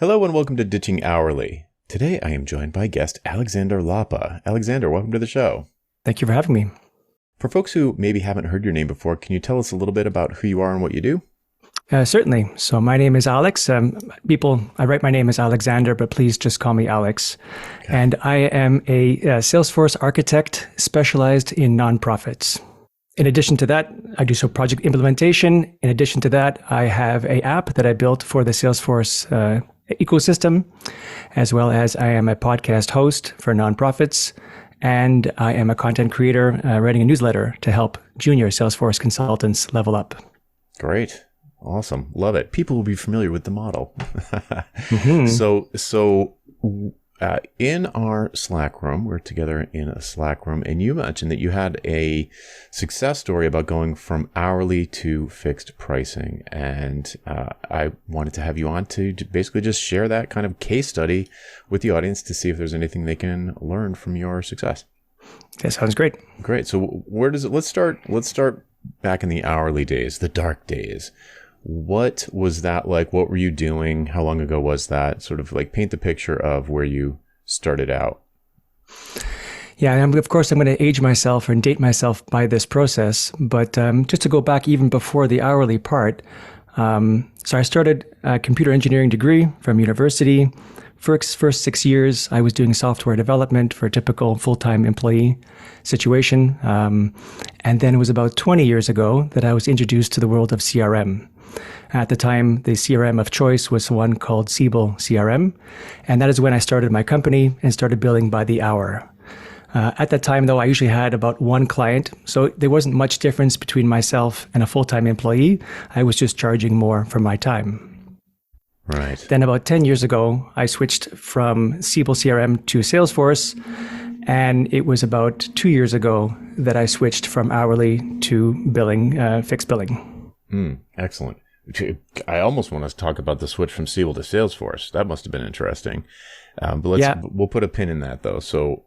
Hello and welcome to Ditching Hourly. Today I am joined by guest Alexander Lapa. Alexander, welcome to the show. Thank you for having me. For folks who maybe haven't heard your name before, can you tell us a little bit about who you are and what you do? Certainly. So my name is Alex. I write my name as Alexander, but please just call me Alex. Okay. And I am a Salesforce architect specialized in nonprofits. In addition to that, I do project implementation. In addition to that, I have an app that I built for the Salesforce ecosystem, as well as I am a podcast host for nonprofits, and I am a content creator writing a newsletter to help junior Salesforce consultants level up. Great. Awesome. Love it. People will be familiar with the model. Mm-hmm. So in our Slack room, we're together in a Slack room, and you mentioned that you had a success story about going from hourly to fixed pricing. And I wanted to have you on to basically just share that kind of case study with the audience to see if there's anything they can learn from your success. That sounds great. Great. So let's start back in the hourly days, the dark days. What was that like? What were you doing? How long ago was that? Sort of like paint the picture of where you started out. Yeah, and of course, I'm going to age myself and date myself by this process. But just to go back even before the hourly part, so I started a computer engineering degree from university. First 6 years, I was doing software development for a typical full-time employee situation. And then it was about 20 years ago that I was introduced to the world of CRM. At the time, the CRM of choice was one called Siebel CRM. And that is when I started my company and started billing by the hour. At that time, though, I usually had about one client. So there wasn't much difference between myself and a full-time employee. I was just charging more for my time. Right. Then about 10 years ago, I switched from Siebel CRM to Salesforce. And it was about 2 years ago that I switched from hourly to billing, fixed billing. Excellent. I almost want to talk about the switch from Siebel to Salesforce. That must have been interesting. But we'll put a pin in that though. So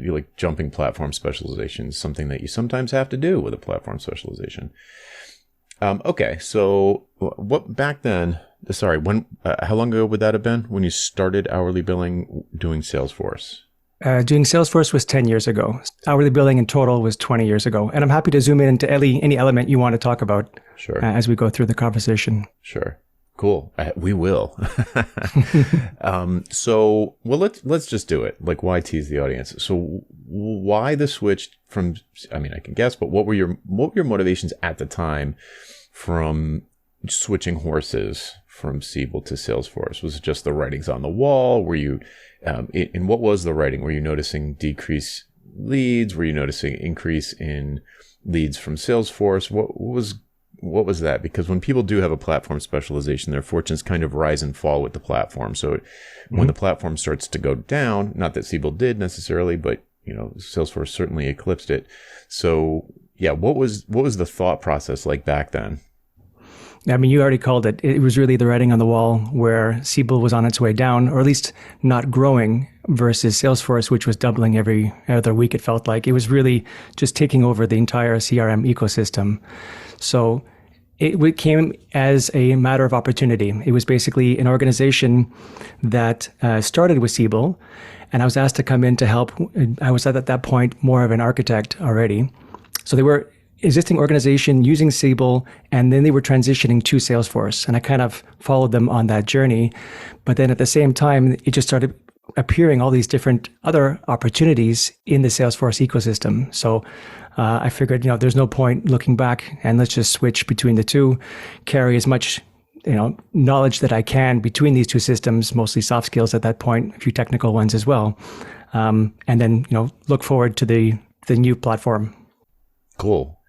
you like jumping platform specialization is something that you sometimes have to do with a platform specialization. Okay. So what back then, how long ago would that have been when you started hourly billing doing Salesforce? Doing Salesforce was 10 years ago. Hourly billing in total was 20 years ago. And I'm happy to zoom in into any element you want to talk about as we go through the conversation. Sure. Cool. We will. Let's just do it. Like, why tease the audience? So why the switch from, I can guess, but what were your motivations at the time from switching horses from Siebel to Salesforce? Was it just the writings on the wall? Were you, and what was the writing? Were you noticing decrease leads? Were you noticing increase in leads from Salesforce? What was that? Because when people do have a platform specialization, their fortunes kind of rise and fall with the platform. So when the platform starts to go down, not that Siebel did necessarily, but Salesforce certainly eclipsed it. So yeah, what was the thought process like back then? You already called it. It was really the writing on the wall where Siebel was on its way down, or at least not growing, versus Salesforce, which was doubling every other week, it felt like. It was really just taking over the entire CRM ecosystem. So it came as a matter of opportunity. It was basically an organization that started with Siebel, and I was asked to come in to help. I was at that point more of an architect already. So they were existing organization using Siebel, and then they were transitioning to Salesforce. And I kind of followed them on that journey. But then at the same time, it just started appearing all these different other opportunities in the Salesforce ecosystem. So I figured, there's no point looking back, and let's just switch between the two, carry as much knowledge that I can between these two systems, mostly soft skills at that point, a few technical ones as well. And then, look forward to the new platform. Cool.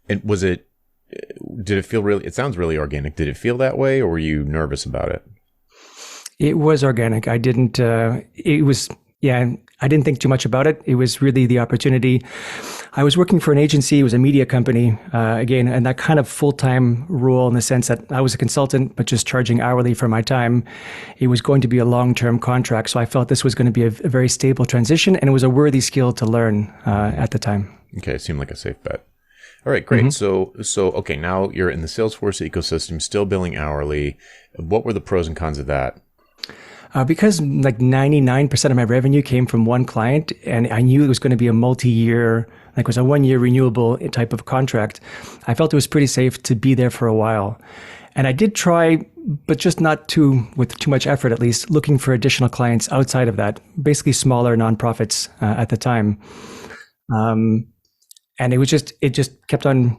And did it feel it sounds really organic. Did it feel that way, or were you nervous about it? It was organic. I didn't think too much about it. It was really the opportunity. I was working for an agency. It was a media company, again, and that kind of full-time role in the sense that I was a consultant, but just charging hourly for my time. It was going to be a long-term contract. So I felt this was going to be a very stable transition, and it was a worthy skill to learn at the time. Okay. It seemed like a safe bet. All right, great. Mm-hmm. So okay, now you're in the Salesforce ecosystem, still billing hourly. What were the pros and cons of that Because like 99% of my revenue came from one client, and I knew it was going to be a multi-year, like it was a 1-year renewable type of contract. I felt it was pretty safe to be there for a while. And I did try, but just not with too much effort, at least, looking for additional clients outside of that, basically smaller nonprofits at the time. And it just kept on,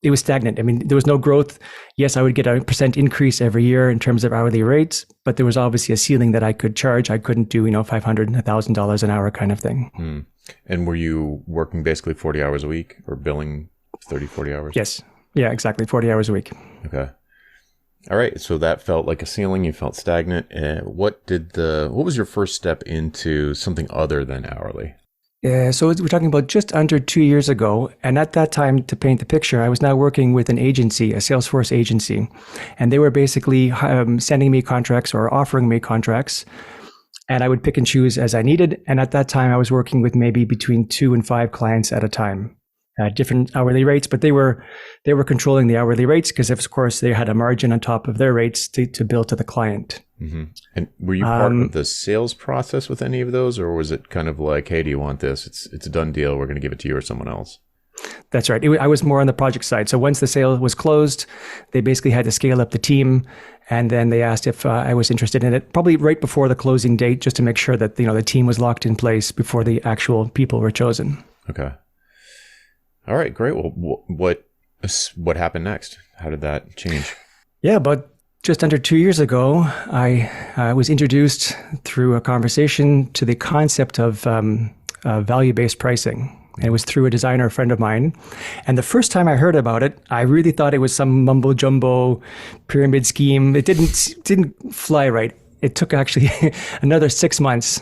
it was stagnant. I mean, there was no growth. Yes, I would get a % increase every year in terms of hourly rates, but there was obviously a ceiling that I could charge. I couldn't do, $500, $1,000 an hour kind of thing. And were you working basically 40 hours a week or billing 30, 40 hours? Yes. Yeah, exactly. 40 hours a week. Okay. All right. So that felt like a ceiling. You felt stagnant. What was your first step into something other than hourly? Yeah, so we're talking about just under 2 years ago. And at that time, to paint the picture, I was now working with an agency, a Salesforce agency. And they were basically sending me contracts or offering me contracts. And I would pick and choose as I needed. And at that time, I was working with maybe between 2 and 5 clients at a time. Different hourly rates, but they were controlling the hourly rates because, of course, they had a margin on top of their rates to bill to the client. Mm-hmm. And were you part of the sales process with any of those, or was it kind of like, hey, do you want this? It's a done deal. We're going to give it to you or someone else. That's right. I was more on the project side. So once the sale was closed, they basically had to scale up the team, and then they asked if I was interested in it, probably right before the closing date, just to make sure that the team was locked in place before the actual people were chosen. Okay. All right, great. Well, what happened next? How did that change? Yeah, but just under 2 years ago, I was introduced through a conversation to the concept of value-based pricing. And it was through a designer friend of mine. And the first time I heard about it, I really thought it was some mumbo jumbo pyramid scheme. It didn't fly right. It took actually another 6 months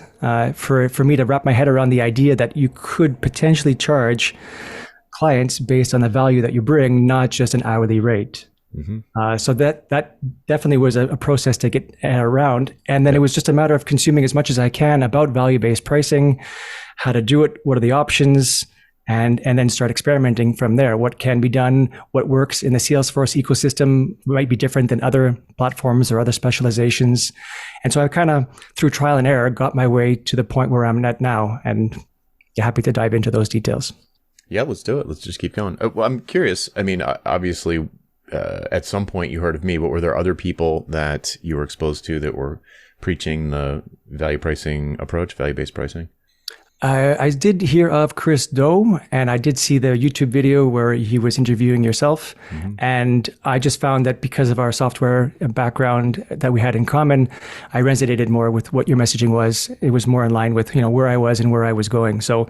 for me to wrap my head around the idea that you could potentially charge clients based on the value that you bring, not just an hourly rate. Mm-hmm. So that definitely was a process to get around. And then it was just a matter of consuming as much as I can about value-based pricing, how to do it, what are the options, and then start experimenting from there. What can be done, what works in the Salesforce ecosystem might be different than other platforms or other specializations. And so I kind of, through trial and error, got my way to the point where I'm at now, and happy to dive into those details. Yeah, let's do it. Let's just keep going. Well, I'm curious. I mean, obviously, at some point you heard of me, but were there other people that you were exposed to that were preaching the value pricing approach, value-based pricing? I did hear of Chris Do, and I did see the YouTube video where he was interviewing yourself. Mm-hmm. And I just found that because of our software background that we had in common, I resonated more with what your messaging was. It was more in line with where I was and where I was going. So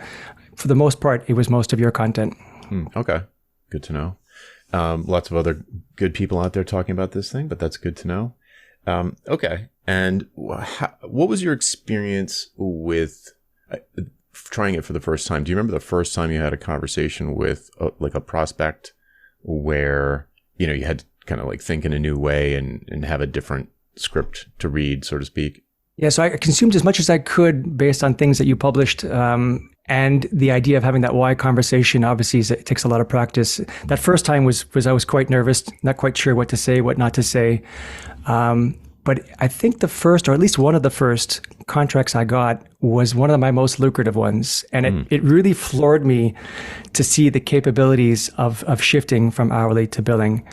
for the most part, it was most of your content. Okay. Good to know. Lots of other good people out there talking about this thing, but that's good to know. Okay. And what was your experience with trying it for the first time? Do you remember the first time you had a conversation with like a prospect where, you had to kind of like think in a new way and have a different script to read, so to speak? Yeah. So I consumed as much as I could based on things that you published. And the idea of having that why conversation, obviously, it takes a lot of practice. That first time was I was quite nervous, not quite sure what to say, what not to say. But I think the first, or at least one of the first contracts I got was one of my most lucrative ones. And it really floored me to see the capabilities of shifting from hourly to billing.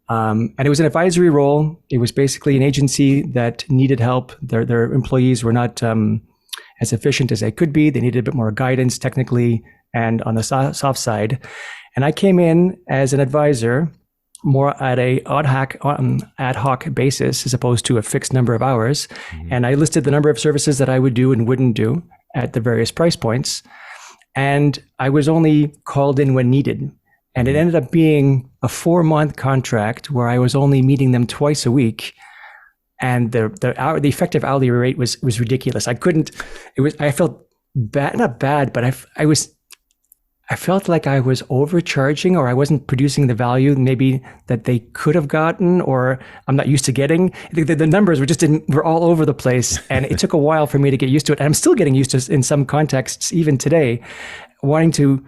And it was an advisory role. It was basically an agency that needed help. Their employees were not as efficient as they could be. They needed a bit more guidance technically and on the soft side. And I came in as an advisor, more at a ad hoc basis as opposed to a fixed number of hours. Mm-hmm. And I listed the number of services that I would do and wouldn't do at the various price points. And I was only called in when needed. And it ended up being a 4-month contract where I was only meeting them twice a week. And the effective hourly rate was ridiculous. I felt bad, not bad, but I felt like I was overcharging, or I wasn't producing the value maybe that they could have gotten, or I'm not used to getting. The numbers were all over the place, and it took a while for me to get used to it. And I'm still getting used to it in some contexts, even today, wanting to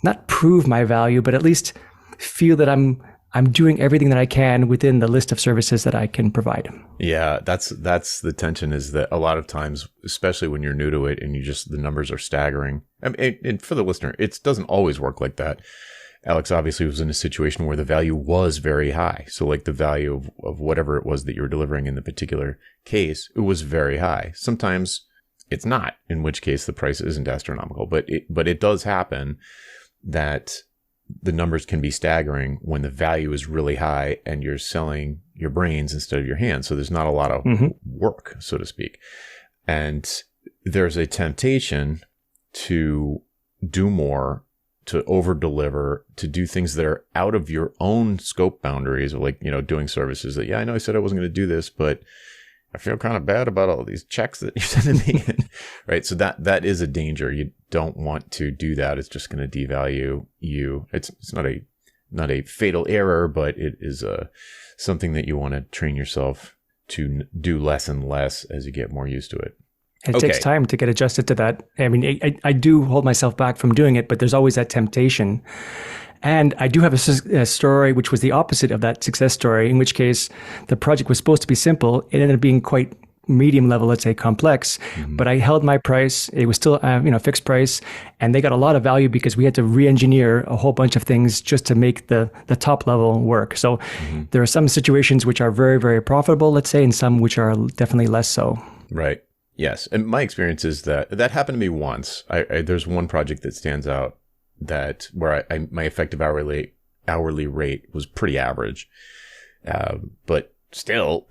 not prove my value, but at least feel that I'm I'm doing everything that I can within the list of services that I can provide. Yeah, that's the tension, is that a lot of times, especially when you're new to it and the numbers are staggering. I mean, and for the listener, it doesn't always work like that. Alex obviously was in a situation where the value was very high. So like the value of whatever it was that you were delivering in the particular case, it was very high. Sometimes it's not, in which case the price isn't astronomical, but it does happen that the numbers can be staggering when the value is really high and you're selling your brains instead of your hands. So there's not a lot of work, so to speak. And there's a temptation to do more, to over deliver, to do things that are out of your own scope boundaries, like, doing services that, I know I said I wasn't going to do this, but I feel kind of bad about all these checks that you're sending me in, right? So that is a danger. You don't want to do that. It's just going to devalue you. It's not a fatal error, but it is something that you want to train yourself to do less and less as you get more used to it. It takes time to get adjusted to that. I mean, I do hold myself back from doing it, but there's always that temptation. And I do have a story which was the opposite of that success story, in which case the project was supposed to be simple. It ended up being quite medium level, let's say complex, but I held my price. It was still, fixed price, and they got a lot of value because we had to re-engineer a whole bunch of things just to make the top level work. So there are some situations which are very, very profitable, let's say, and some which are definitely less so. Right. Yes. And my experience is that happened to me once. There's one project that stands out where my effective hourly rate was pretty average. But still,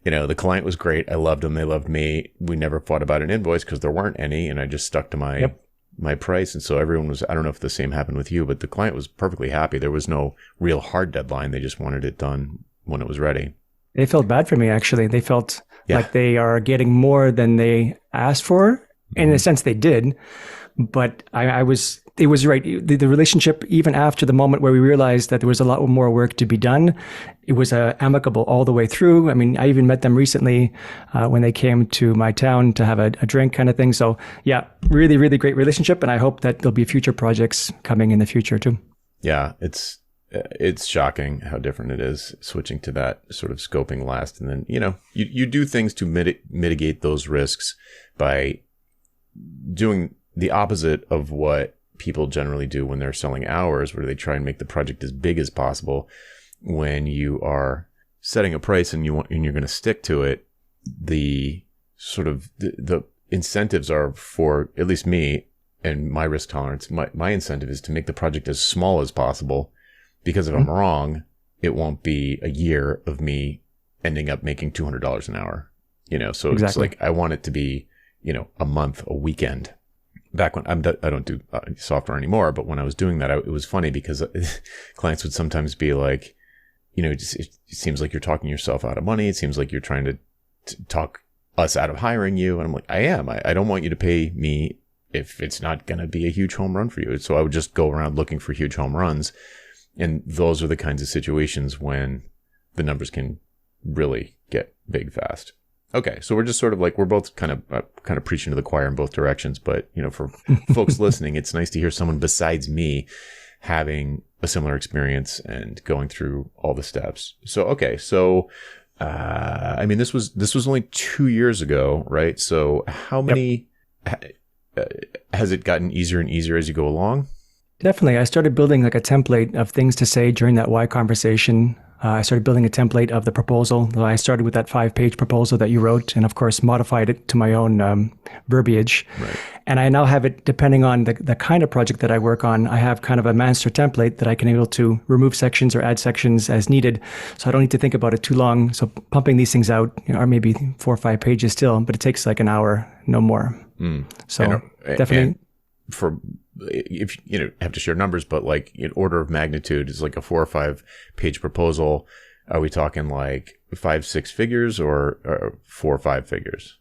the client was great. I loved them. They loved me. We never fought about an invoice because there weren't any, and I just stuck to my price. And so everyone was, I don't know if the same happened with you, but the client was perfectly happy. There was no real hard deadline. They just wanted it done when it was ready. They felt bad for me, actually. They felt like they are getting more than they asked for. In a sense, they did. But it was right. The relationship, even after the moment where we realized that there was a lot more work to be done, it was amicable all the way through. I mean, I even met them recently when they came to my town to have a drink kind of thing. So yeah, really, really great relationship. And I hope that there'll be future projects coming in the future too. Yeah, it's shocking how different it is switching to that sort of scoping last. And then, you do things to mitigate those risks by doing the opposite of what people generally do when they're selling hours, where they try and make the project as big as possible. When you are setting a price and you're going to stick to it, the sort of the incentives are, for at least me and my risk tolerance, my incentive is to make the project as small as possible, because if I'm wrong, it won't be a year of me ending up making $200 an hour. So Exactly. It's like I want it to be, a month, a weekend. Back when I don't do software anymore, but when I was doing that, it was funny because clients would sometimes be like, it seems like you're talking yourself out of money. It seems like you're trying to talk us out of hiring you. And I'm like, I am. I don't want you to pay me if it's not going to be a huge home run for you. So I would just go around looking for huge home runs. And those are the kinds of situations when the numbers can really get big fast. Okay, so we're just sort of like, we're both kind of preaching to the choir in both directions. But, for folks listening, it's nice to hear someone besides me having a similar experience and going through all the steps. So, okay, so, this was only 2 years ago, right? So how many, has it gotten easier and easier as you go along? Definitely. I started building like a template of things to say during that why conversation. I started building a template of the proposal. I started with that 5-page proposal that you wrote, and of course modified it to my own verbiage. Right. And I now have it, depending on the kind of project that I work on, I have kind of a master template that I can able to remove sections or add sections as needed. So I don't need to think about it too long. So pumping these things out are maybe 4 or 5 pages still, but it takes like an hour, no more. So definitely. If have to share numbers, but like in order of magnitude is like a 4 or 5 page proposal. Are we talking like 5-6 figures or 4 or 5 figures?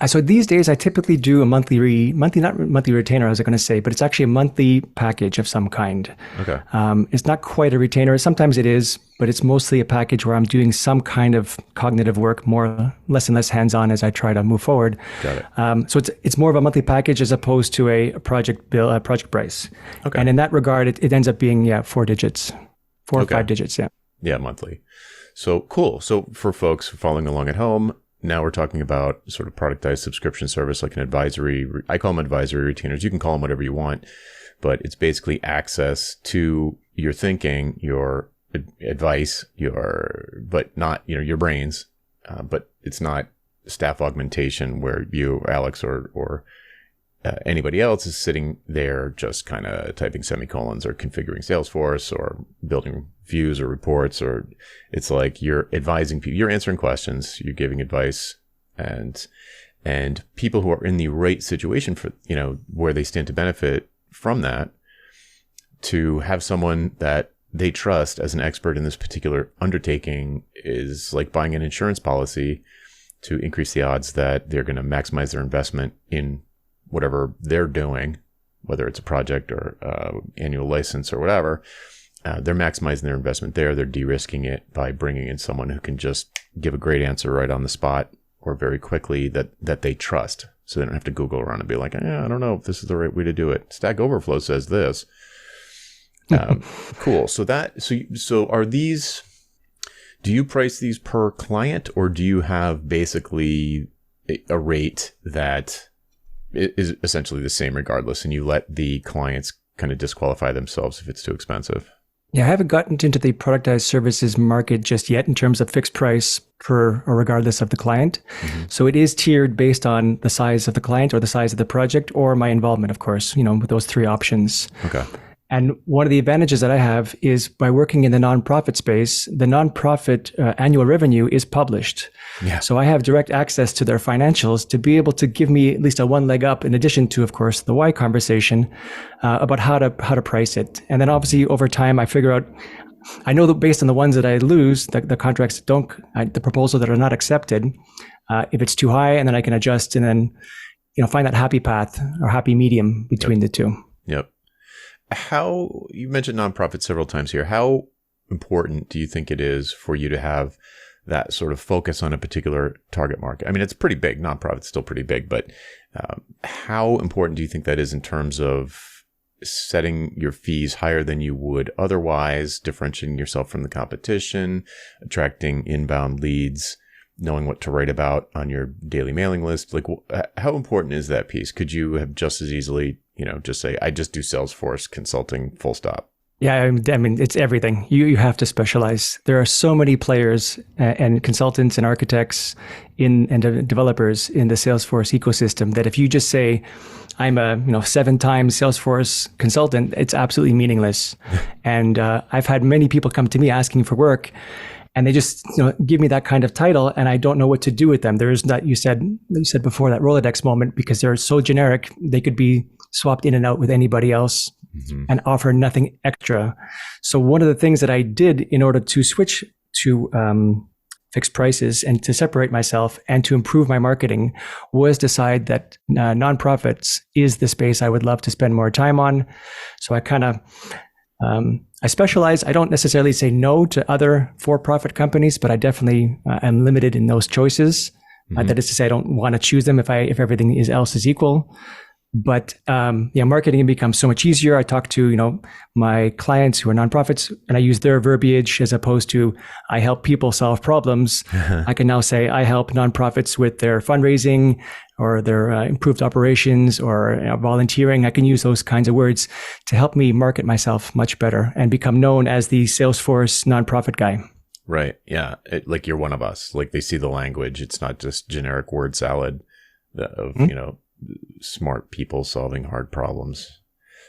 So these days, I typically do a not monthly retainer, I was going to say, but it's actually a monthly package of some kind. Okay. It's not quite a retainer. Sometimes it is, but it's mostly a package where I'm doing some kind of cognitive work, less and less hands-on as I try to move forward. Got it. So it's more of a monthly package as opposed to a project bill, project price. Okay. And in that regard, it ends up being 4 digits, 4 or 5 digits. Yeah. Yeah, monthly. So cool. So for folks following along at home, now we're talking about sort of productized subscription service, like an advisory. I call them advisory retainers. You can call them whatever you want, but it's basically access to your thinking, your advice, but not, your brains. But it's not staff augmentation where you, Alex, or anybody else is sitting there just kind of typing semicolons or configuring Salesforce or building views or reports, or it's like you're advising people, you're answering questions, you're giving advice, and people who are in the right situation for, where they stand to benefit from that, to have someone that they trust as an expert in this particular undertaking is like buying an insurance policy to increase the odds that they're going to maximize their investment in whatever they're doing, whether it's a project or annual license or whatever. They're maximizing their investment there. They're de-risking it by bringing in someone who can just give a great answer right on the spot or very quickly that they trust. So they don't have to Google around and be like, I don't know if this is the right way to do it. Stack Overflow says this. Cool. So are these, do you price these per client, or do you have basically a rate that is essentially the same regardless, and you let the clients kind of disqualify themselves if it's too expensive? Yeah, I haven't gotten into the productized services market just yet in terms of fixed price per or regardless of the client. Mm-hmm. So it is tiered based on the size of the client or the size of the project or my involvement, of course, with those 3 options. Okay. And one of the advantages that I have is by working in the nonprofit space, the nonprofit annual revenue is published. Yeah. So I have direct access to their financials to be able to give me at least a one leg up, in addition to, of course, the why conversation about how to price it. And then obviously over time, I figure out, I know that based on the ones that I lose, the contracts that the proposal that are not accepted, if it's too high, and then I can adjust and then, find that happy path or happy medium between the two. Yep. You mentioned nonprofit several times here. How important do you think it is for you to have that sort of focus on a particular target market? I mean, it's pretty big. Nonprofit's still pretty big, but how important do you think that is in terms of setting your fees higher than you would otherwise, differentiating yourself from the competition, attracting inbound leads, knowing what to write about on your daily mailing list? Like, how important is that piece? Could you have just as easily, just say, I just do Salesforce consulting, full stop? Yeah, I mean, it's everything. You have to specialize. There are so many players and consultants and architects and developers in the Salesforce ecosystem that if you just say, I'm a 7-time Salesforce consultant, it's absolutely meaningless. And I've had many people come to me asking for work, and they just give me that kind of title, and I don't know what to do with them. There is that you said before, that Rolodex moment, because they're so generic, they could be swapped in and out with anybody else. Mm-hmm. And offer nothing extra. So one of the things that I did in order to switch to fixed prices and to separate myself and to improve my marketing was decide that nonprofits is the space I would love to spend more time on. So I kind of I specialize. I don't necessarily say no to other for-profit companies, but I definitely am limited in those choices. Mm-hmm. That is to say, I don't want to choose them if everything else is equal. But marketing can become so much easier. I talk to my clients who are nonprofits, and I use their verbiage as opposed to I help people solve problems. I can now say I help nonprofits with their fundraising or their improved operations or volunteering. I can use those kinds of words to help me market myself much better and become known as the Salesforce nonprofit guy. Right. Yeah. Like you're one of us. Like they see the language. It's not just generic word salad of smart people solving hard problems.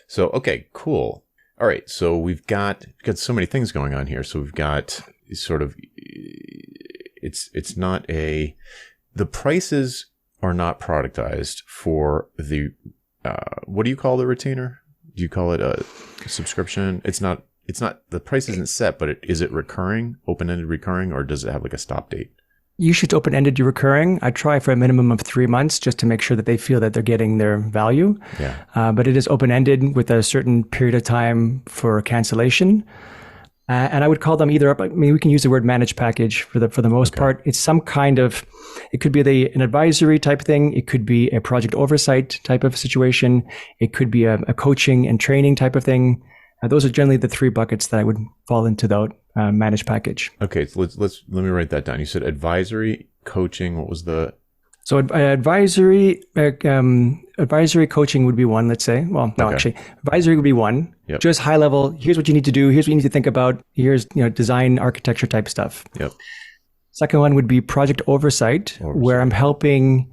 So, okay, cool. All right. So we've got so many things going on here. So we've got sort of, it's not the prices are not productized for the, what do you call the retainer? Do you call it a subscription? It's not, the price isn't set, but is it recurring, open-ended recurring, or does it have like a stop date? You should open-ended to recurring. I try for a minimum of 3 months just to make sure that they feel that they're getting their value. Yeah. But it is open-ended with a certain period of time for cancellation. And I would call them either up. I mean, we can use the word managed package for the most part. It's some kind of, it could be an advisory type thing. It could be a project oversight type of situation. It could be a coaching and training type of thing. Those are generally the three buckets that I would fall into the managed package. Okay, so let me write that down. You said advisory, coaching. What was the? So advisory coaching would be one, let's say. Well, no, actually, advisory would be one. Yep. Just high level. Here's what you need to do. Here's what you need to think about. Here's design, architecture type stuff. Yep. Second one would be project oversight, where I'm helping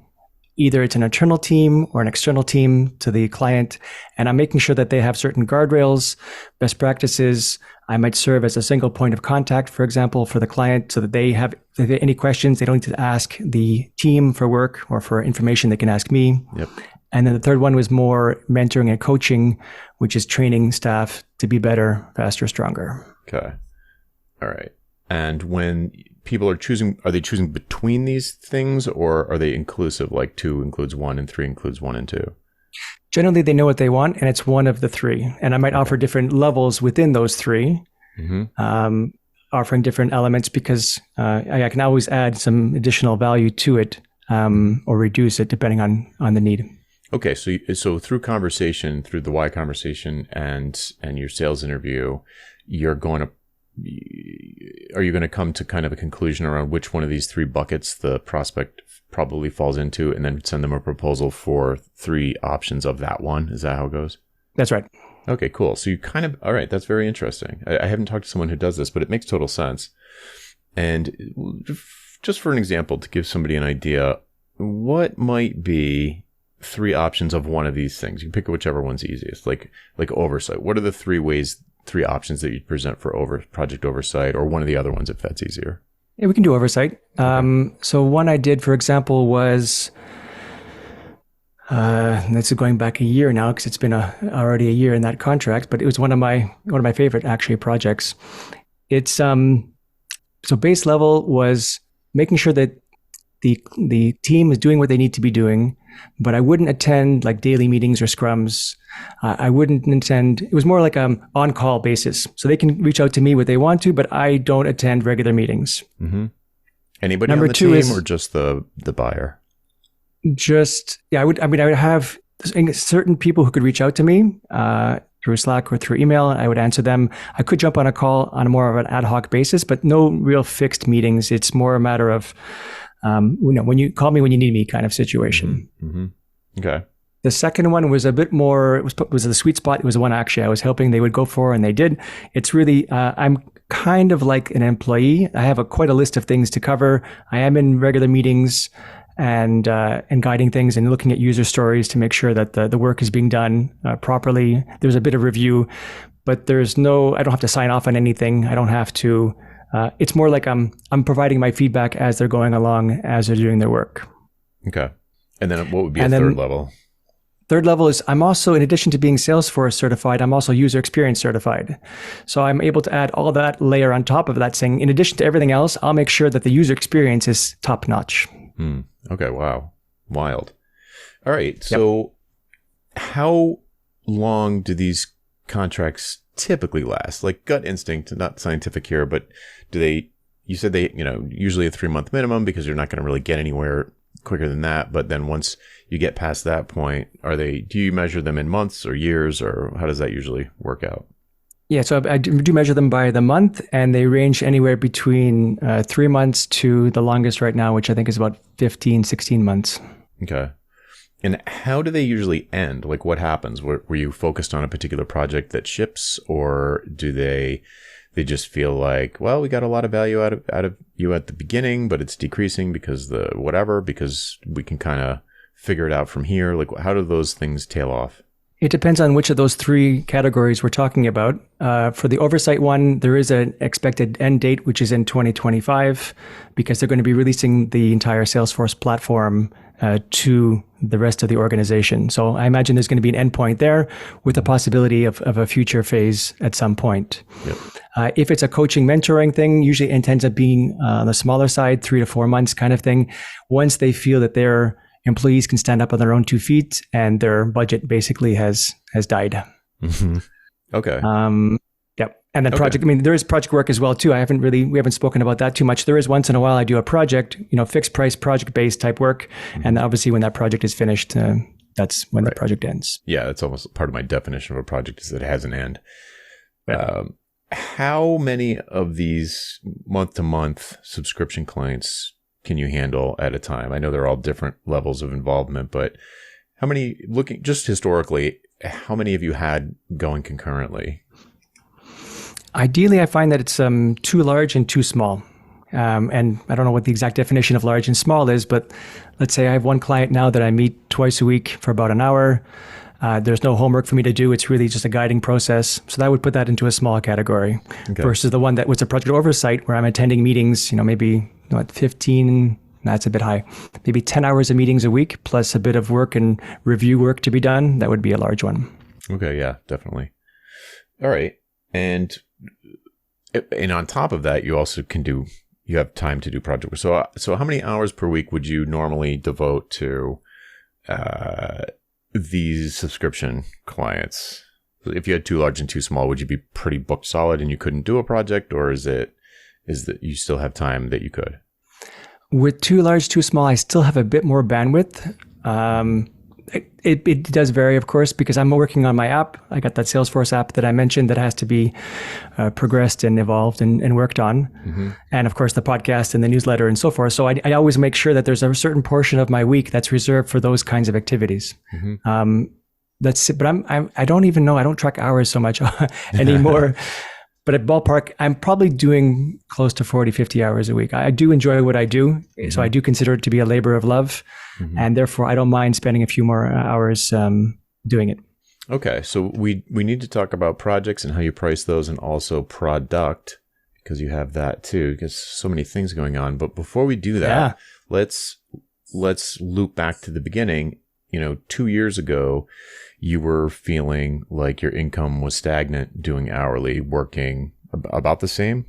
either it's an internal team or an external team to the client, and I'm making sure that they have certain guardrails, best practices. I might serve as a single point of contact, for example, for the client, so that if they have any questions, they don't need to ask the team for work or for information, they can ask me. Yep. And then the third one was more mentoring and coaching, which is training staff to be better, faster, stronger. Okay. All right. And when people are they choosing between these things, or are they inclusive, like 2 includes 1 and 3 includes 1 and 2? Generally, they know what they want, and it's one of the 3. And I might offer different levels within those 3, offering different elements because I can always add some additional value to it or reduce it depending on the need. Okay, so through conversation, through the why conversation and your sales interview, are you going to come to kind of a conclusion around which one of these 3 buckets the prospect probably falls into, and then send them a proposal for 3 options of that one? Is that how it goes? That's right. Okay, cool. So you all right, that's very interesting. I haven't talked to someone who does this, but it makes total sense. And just for an example, to give somebody an idea, what might be 3 options of one of these things? You can pick whichever one's easiest, like oversight. What are the 3 options that you'd present for project oversight, or one of the other ones if that's easier? Yeah, we can do oversight. Okay. So one I did, for example, was this is going back a year now because it's been already a year in that contract, but it was one of my favorite actually projects. It's so base level was making sure that the team is doing what they need to be doing, but I wouldn't attend like daily meetings or scrums. I wouldn't attend. It was more like on-call basis. So they can reach out to me what they want to, but I don't attend regular meetings. Mm-hmm. Anybody on the team, or just the buyer? I would have certain people who could reach out to me through Slack or through email. I would answer them. I could jump on a call on a more of an ad hoc basis, but no real fixed meetings. It's more a matter of, when you call me when you need me kind of situation. Mm-hmm. Okay. The second one was a bit more, it was the sweet spot. It was the one actually I was hoping they would go for, and they did. It's really, I'm kind of like an employee. I have quite a list of things to cover. I am in regular meetings and guiding things and looking at user stories to make sure that the work is being done properly. There's a bit of review, but I don't have to sign off on anything. I don't have to, it's more like I'm providing my feedback as they're going along, as they're doing their work. Okay. And then what would be third level? Third level is I'm also, in addition to being Salesforce certified, I'm also user experience certified. So I'm able to add all that layer on top of that, saying, in addition to everything else, I'll make sure that the user experience is top notch. Okay. Wow. Wild. All right. So how long do these contracts typically last? Like gut instinct, not scientific here, but you said they, usually a 3-month minimum because you're not going to really get anywhere quicker than that. But then once you get past that point, do you measure them in months or years, or how does that usually work out? Yeah, so I do measure them by the month, and they range anywhere between 3 months to the longest right now, which I think is about 15, 16 months. Okay. And how do they usually end? Like what happens? Were you focused on a particular project that ships, or do they just feel like, well, we got a lot of value out of you at the beginning, but it's decreasing because because we can kind of figure it out from here? Like how do those things tail off? It depends on which of those three categories we're talking about. For the oversight one, there is an expected end date, which is in 2025, because they're going to be releasing the entire Salesforce platform to the rest of the organization. So I imagine there's going to be an endpoint there with the possibility of a future phase at some point. Yep. If it's a coaching mentoring thing, usually it ends up being on the smaller side, 3 to 4 months kind of thing. Once they feel that their employees can stand up on their own 2 feet and their budget basically has died. Mm-hmm. Okay. Yep. And then project, I mean, there is project work as well too. We haven't spoken about that too much. There is once in a while I do a project, fixed price, project-based type work. Mm-hmm. And obviously when that project is finished, that's when the project ends. Yeah. That's almost part of my definition of a project is that it has an end. Yeah. How many of these month-to-month subscription clients can you handle at a time? I know they're all different levels of involvement, but how many, looking just historically, how many have you had going concurrently? Ideally, I find that it's too large and too small. And I don't know what the exact definition of large and small is, but let's say I have one client now that I meet twice a week for about an hour. There's no homework for me to do. It's really just a guiding process. So that would put that into a small category versus the one that was a project oversight where I'm attending meetings, maybe 15, that's a bit high, maybe 10 hours of meetings a week, plus a bit of work and review work to be done. That would be a large one. Okay. Yeah, definitely. All right. And on top of that, you also you have time to do project work. So how many hours per week would you normally devote to, these subscription clients? If you had too large and too small, would you be pretty booked solid and you couldn't do a project, or is that you still have time that you could? With too large, too small, I still have a bit more bandwidth. It does vary, of course, because I'm working on my app. I got that Salesforce app that I mentioned that has to be progressed and evolved and worked on. Mm-hmm. And of course, the podcast and the newsletter and so forth. So I always make sure that there's a certain portion of my week that's reserved for those kinds of activities. Mm-hmm. That's it. But I don't even know. I don't track hours so much anymore. But at ballpark, I'm probably doing close to 40, 50 hours a week. I do enjoy what I do. Mm-hmm. So I do consider it to be a labor of love. Mm-hmm. And therefore, I don't mind spending a few more hours doing it. Okay. So we need to talk about projects and how you price those, and also product, because you have that too, because so many things going on. But before we do that, let's loop back to the beginning. 2 years ago, you were feeling like your income was stagnant doing hourly, working about the same,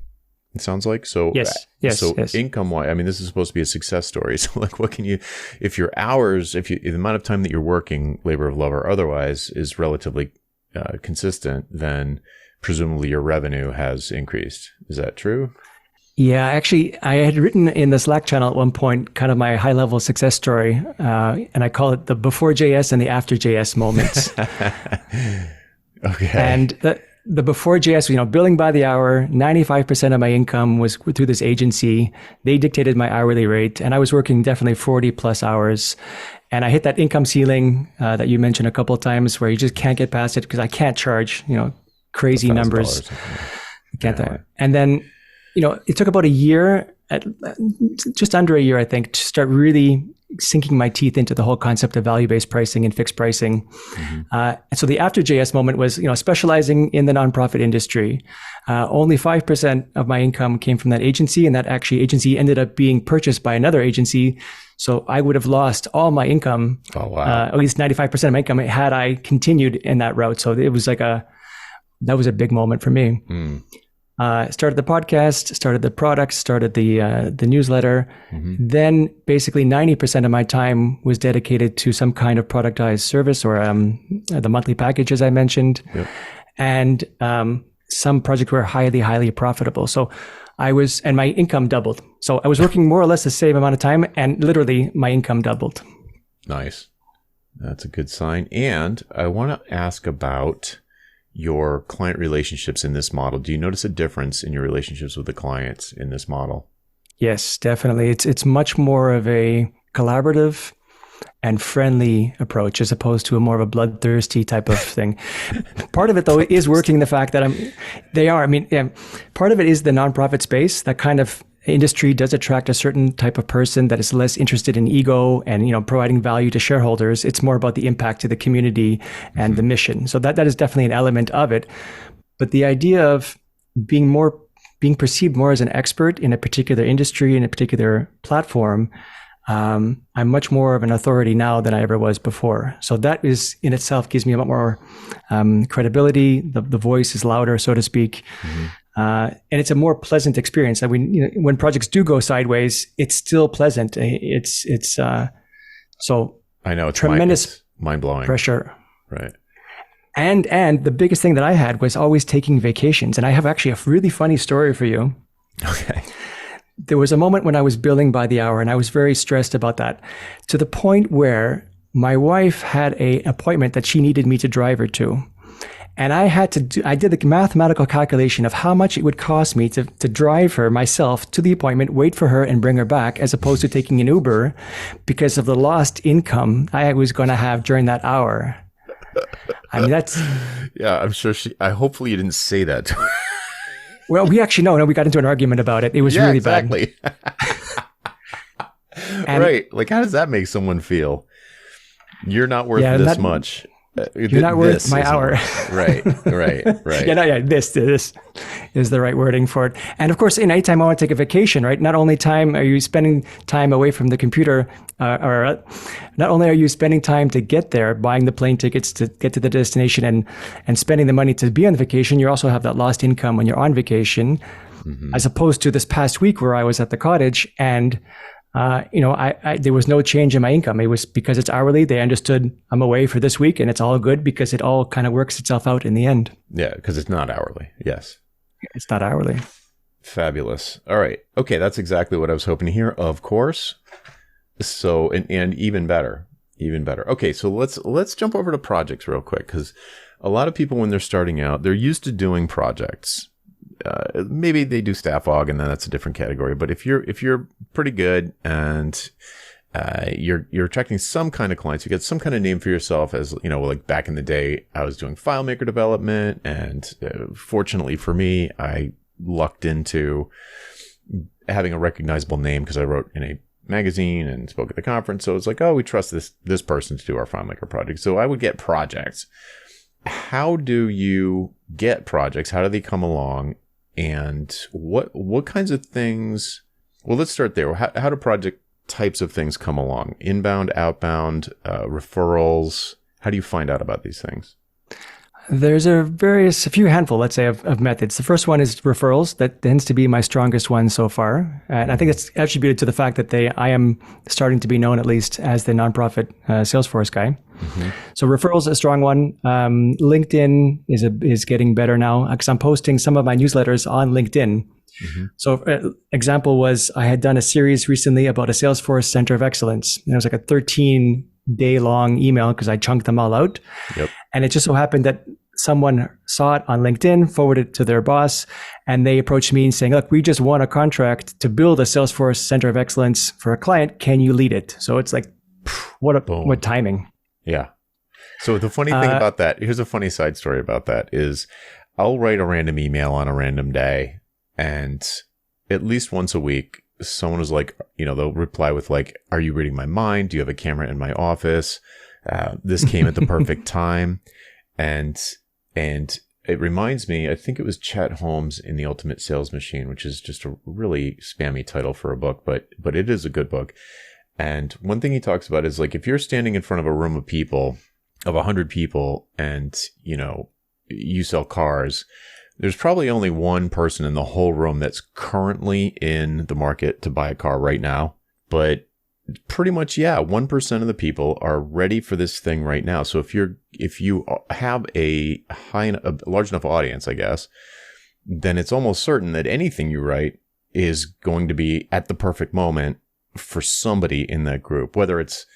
it sounds like. So yes. Income-wise, I mean, this is supposed to be a success story. So like, what can you, if your hours, if the amount of time that you're working, labor of love or otherwise, is relatively consistent, then presumably your revenue has increased. Is that true? Yeah, actually, I had written in the Slack channel at one point kind of my high-level success story, and I call it the before JS and the after JS moments. Okay. And the before JS, billing by the hour, 95% of my income was through this agency. They dictated my hourly rate, and I was working definitely 40 plus hours. And I hit that income ceiling that you mentioned a couple of times, where you just can't get past it because I can't charge, crazy numbers. And then, it took about a year, just under a year, I think, to start really sinking my teeth into the whole concept of value-based pricing and fixed pricing. Mm-hmm. And so the after JS moment was, specializing in the nonprofit industry. Only 5% of my income came from that agency, and that agency ended up being purchased by another agency. So I would have lost all my income, at least 95% of my income, had I continued in that route. So it was that was a big moment for me. Mm. Started the podcast, started the product, started the newsletter. Mm-hmm. Then basically 90% of my time was dedicated to some kind of productized service, or the monthly package, as I mentioned. Yep. And some projects were highly, highly profitable. So and my income doubled. So I was working more or less the same amount of time, and literally my income doubled. Nice. That's a good sign. And I want to ask about your client relationships in this model. Do you notice a difference in your relationships with the clients in this model? Yes, definitely. It's much more of a collaborative and friendly approach, as opposed to a more of a bloodthirsty type of thing. Part of it, though, is working the fact that part of it is the nonprofit space that kind of industry does attract a certain type of person that is less interested in ego and, providing value to shareholders. It's more about the impact to the community and the mission. So that is definitely an element of it. But the idea of being perceived more as an expert in a particular industry, in a particular platform, I'm much more of an authority now than I ever was before. So that is in itself gives me a lot more credibility. The voice is louder, so to speak. And it's a more pleasant experience. I mean, when projects do go sideways, it's still pleasant. So I know it's tremendous mind-blowing pressure. Right. And the biggest thing that I had was always taking vacations. And I have actually a really funny story for you. Okay. There was a moment when I was billing by the hour, and I was very stressed about that, to the point where my wife had an appointment that she needed me to drive her to. And I did the mathematical calculation of how much it would cost me to drive her myself to the appointment, wait for her and bring her back, as opposed to taking an Uber, because of the lost income I was going to have during that hour. I mean, that's... Yeah, I'm sure hopefully you didn't say that to her. Well, we actually, no, we got into an argument about it. It was really exactly. bad. Right. Like, how does that make someone feel? You're not worth this much. You're not worth my hour. Right. This is the right wording for it. And of course, anytime I want to take a vacation, right? Not only are you spending time away from the computer, or not only are you spending time to get there, buying the plane tickets to get to the destination and spending the money to be on vacation, you also have that lost income when you're on vacation, as opposed to this past week where I was at the cottage and there was no change in my income. It was because it's hourly. They understood I'm away for this week and it's all good because it all kind of works itself out in the end. Yeah, because it's not hourly. Yes. It's not hourly. Fabulous. All right. Okay, that's exactly what I was hoping to hear, of course. So, and even better. Okay, so let's jump over to projects real quick, because a lot of people when they're starting out, they're used to doing projects. Maybe they do staff aug, and then that's a different category. But if you're pretty good and you're attracting some kind of clients, you get some kind of name for yourself, as like back in the day, I was doing FileMaker development, and fortunately for me, I lucked into having a recognizable name because I wrote in a magazine and spoke at the conference. So it's like, oh, we trust this person to do our FileMaker project. So I would get projects. How do you get projects? How do they come along? And what kinds of things? Well, let's start there. How do project types of things come along? Inbound, outbound, referrals? How do you find out about these things? There's a few handful, let's say, of methods. The first one is referrals. That tends to be my strongest one so far. And I think it's attributed to the fact that I am starting to be known, at least, as the nonprofit Salesforce guy. Mm-hmm. So referrals is a strong one. LinkedIn is getting better now because I'm posting some of my newsletters on LinkedIn. Mm-hmm. So example was I had done a series recently about a Salesforce Center of Excellence. And it was like a 13-day long email because I chunked them all out. Yep. And it just so happened that someone saw it on LinkedIn, forwarded it to their boss, and they approached me and saying, look, we just won a contract to build a Salesforce Center of Excellence for a client. Can you lead it? So it's like, what timing. Yeah. So the funny thing about that, here's a funny side story about that, is I'll write a random email on a random day, and at least once a week, someone is like, they'll reply with like, are you reading my mind? Do you have a camera in my office? This came at the perfect time. And it reminds me, I think it was Chet Holmes in The Ultimate Sales Machine, which is just a really spammy title for a book, but it is a good book. And one thing he talks about is like, if you're standing in front of a room of people, of 100 people, and, you sell cars, there's probably only one person in the whole room that's currently in the market to buy a car right now. But pretty much, 1% of the people are ready for this thing right now. So if you have a large enough audience, I guess, then it's almost certain that anything you write is going to be at the perfect moment for somebody in that group, whether it's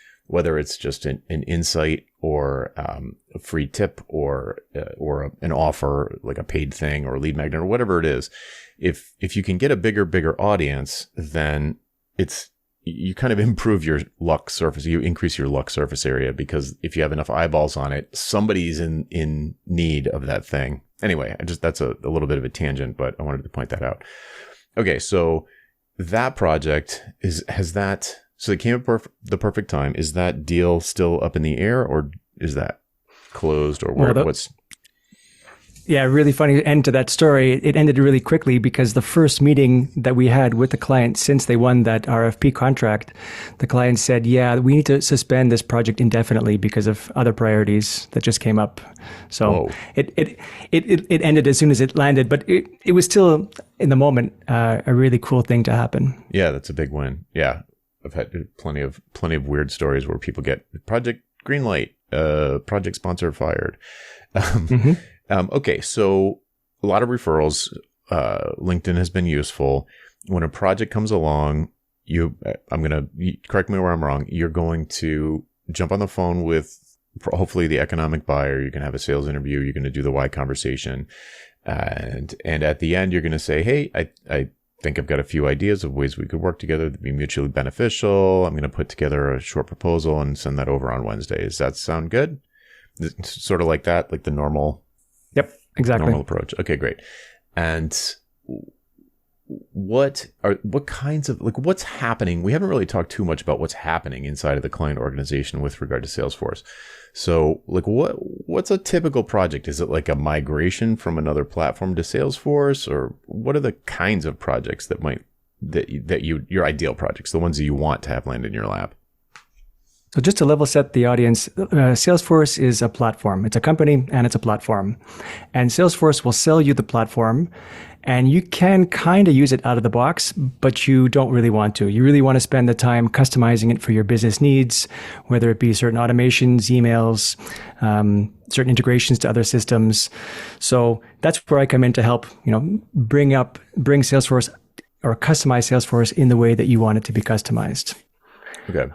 just an insight or a free tip or an offer, like a paid thing or a lead magnet or whatever it is. If you can get a bigger audience, then you kind of improve your luck surface. You increase your luck surface area, because if you have enough eyeballs on it, somebody's in need of that thing. Anyway, that's a little bit of a tangent, but I wanted to point that out. Okay, so that project so it came at the perfect time. Is that deal still up in the air, or is that closed, or what's? Yeah, really funny end to that story. It ended really quickly because the first meeting that we had with the client since they won that RFP contract, the client said, yeah, we need to suspend this project indefinitely because of other priorities that just came up. So it ended as soon as it landed, but it was still in the moment a really cool thing to happen. Yeah, that's a big win. Yeah, I've had plenty of weird stories where people get project greenlight, project sponsor fired. Okay, so a lot of referrals. LinkedIn has been useful. When a project comes along, correct me where I'm wrong. You're going to jump on the phone with hopefully the economic buyer. You're going to have a sales interview. You're going to do the why conversation, and at the end, you're going to say, "Hey, I think I've got a few ideas of ways we could work together that be mutually beneficial. I'm going to put together a short proposal and send that over on Wednesday." Does that sound good? It's sort of like that, like the normal. Yep, exactly. Normal approach. Okay, great. And what kinds of, like, what's happening? We haven't really talked too much about what's happening inside of the client organization with regard to Salesforce. So, like, what's a typical project? Is it like a migration from another platform to Salesforce, or what are the kinds of projects your ideal projects, the ones that you want to have land in your lap? So just to level set the audience, Salesforce is a platform. It's a company and it's a platform. And Salesforce will sell you the platform, and you can kind of use it out of the box, but you don't really want to. You really want to spend the time customizing it for your business needs, whether it be certain automations, emails, certain integrations to other systems. So that's where I come in to help, bring Salesforce or customize Salesforce in the way that you want it to be customized. Okay.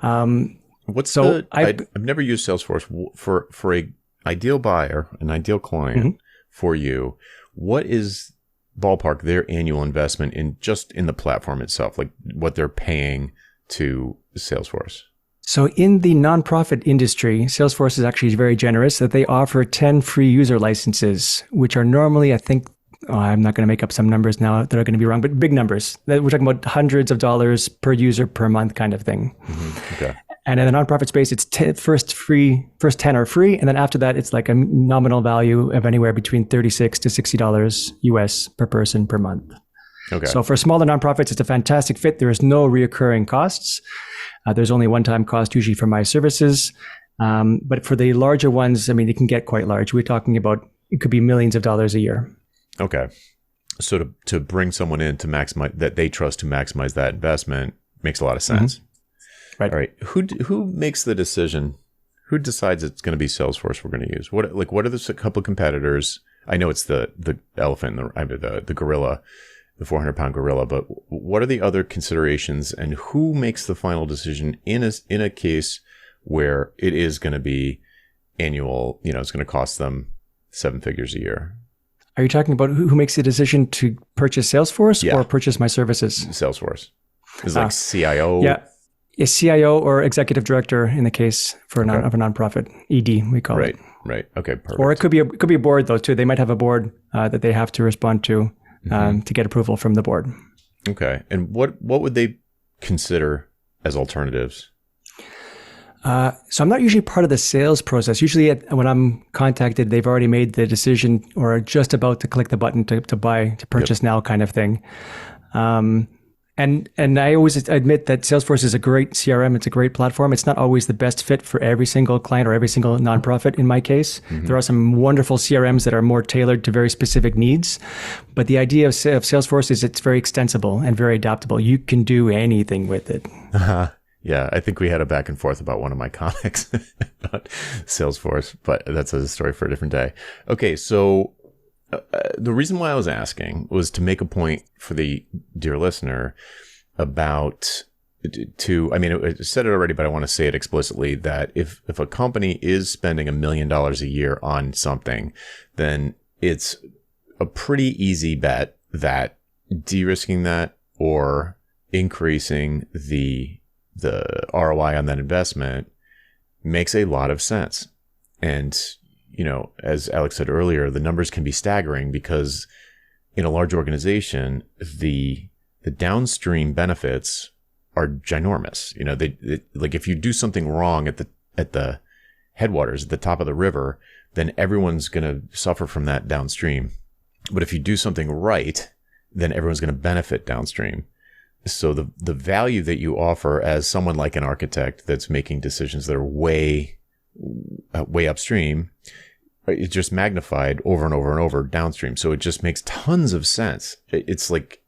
I've never used Salesforce for a ideal buyer, an ideal client for you. What is ballpark their annual investment in the platform itself, like what they're paying to Salesforce? So in the nonprofit industry, Salesforce is actually very generous that they offer 10 free user licenses, which are normally, I think, I'm not going to make up some numbers now that are going to be wrong, but big numbers. We're talking about hundreds of dollars per user per month kind of thing. Okay. And in the nonprofit space, it's first 10 are free. And then after that, it's like a nominal value of anywhere between $36 to $60 US per person per month. Okay. So for smaller nonprofits, it's a fantastic fit. There is no reoccurring costs. There's only one-time cost usually for my services. But for the larger ones, I mean, it can get quite large. We're talking about, it could be millions of dollars a year. Okay. So to bring someone in to maximize that they trust to maximize that investment makes a lot of sense. Right. All right. Who makes the decision? Who decides it's going to be Salesforce we're going to use? What are the couple of competitors? I know it's the elephant, the gorilla, the 400-pound gorilla, but what are the other considerations, and who makes the final decision in a case where it is going to be annual? It's going to cost them 7 figures a year. Are you talking about who makes the decision to purchase Salesforce or purchase my services? Salesforce. Is like CIO. Yeah. A CIO or executive director in the case of a nonprofit, ED, we call it. Right. Okay. Perfect. Or it could be a board though too. They might have a board that they have to respond to get approval from the board. Okay. And what would they consider as alternatives? So I'm not usually part of the sales process. Usually when I'm contacted, they've already made the decision or are just about to click the button to purchase now kind of thing. And I always admit that Salesforce is a great CRM. It's a great platform. It's not always the best fit for every single client or every single nonprofit in my case. There are some wonderful CRMs that are more tailored to very specific needs. But the idea of Salesforce is it's very extensible and very adaptable. You can do anything with it. Yeah, I think we had a back and forth about one of my comics about Salesforce, but that's a story for a different day. Okay, so the reason why I was asking was to make a point for the dear listener about I said it already, but I want to say it explicitly that if a company is spending $1 million a year on something, then it's a pretty easy bet that de-risking that or increasing the ROI on that investment makes a lot of sense. And as Alex said earlier, the numbers can be staggering because in a large organization, the the downstream benefits are ginormous. You know, they like if you do something wrong at the headwaters, at the top of the river, then everyone's going to suffer from that downstream. But if you do something right, then everyone's going to benefit downstream. So the value that you offer as someone like an architect that's making decisions that are way upstream, it's just magnified over and over and over downstream. So it just makes tons of sense. It's like,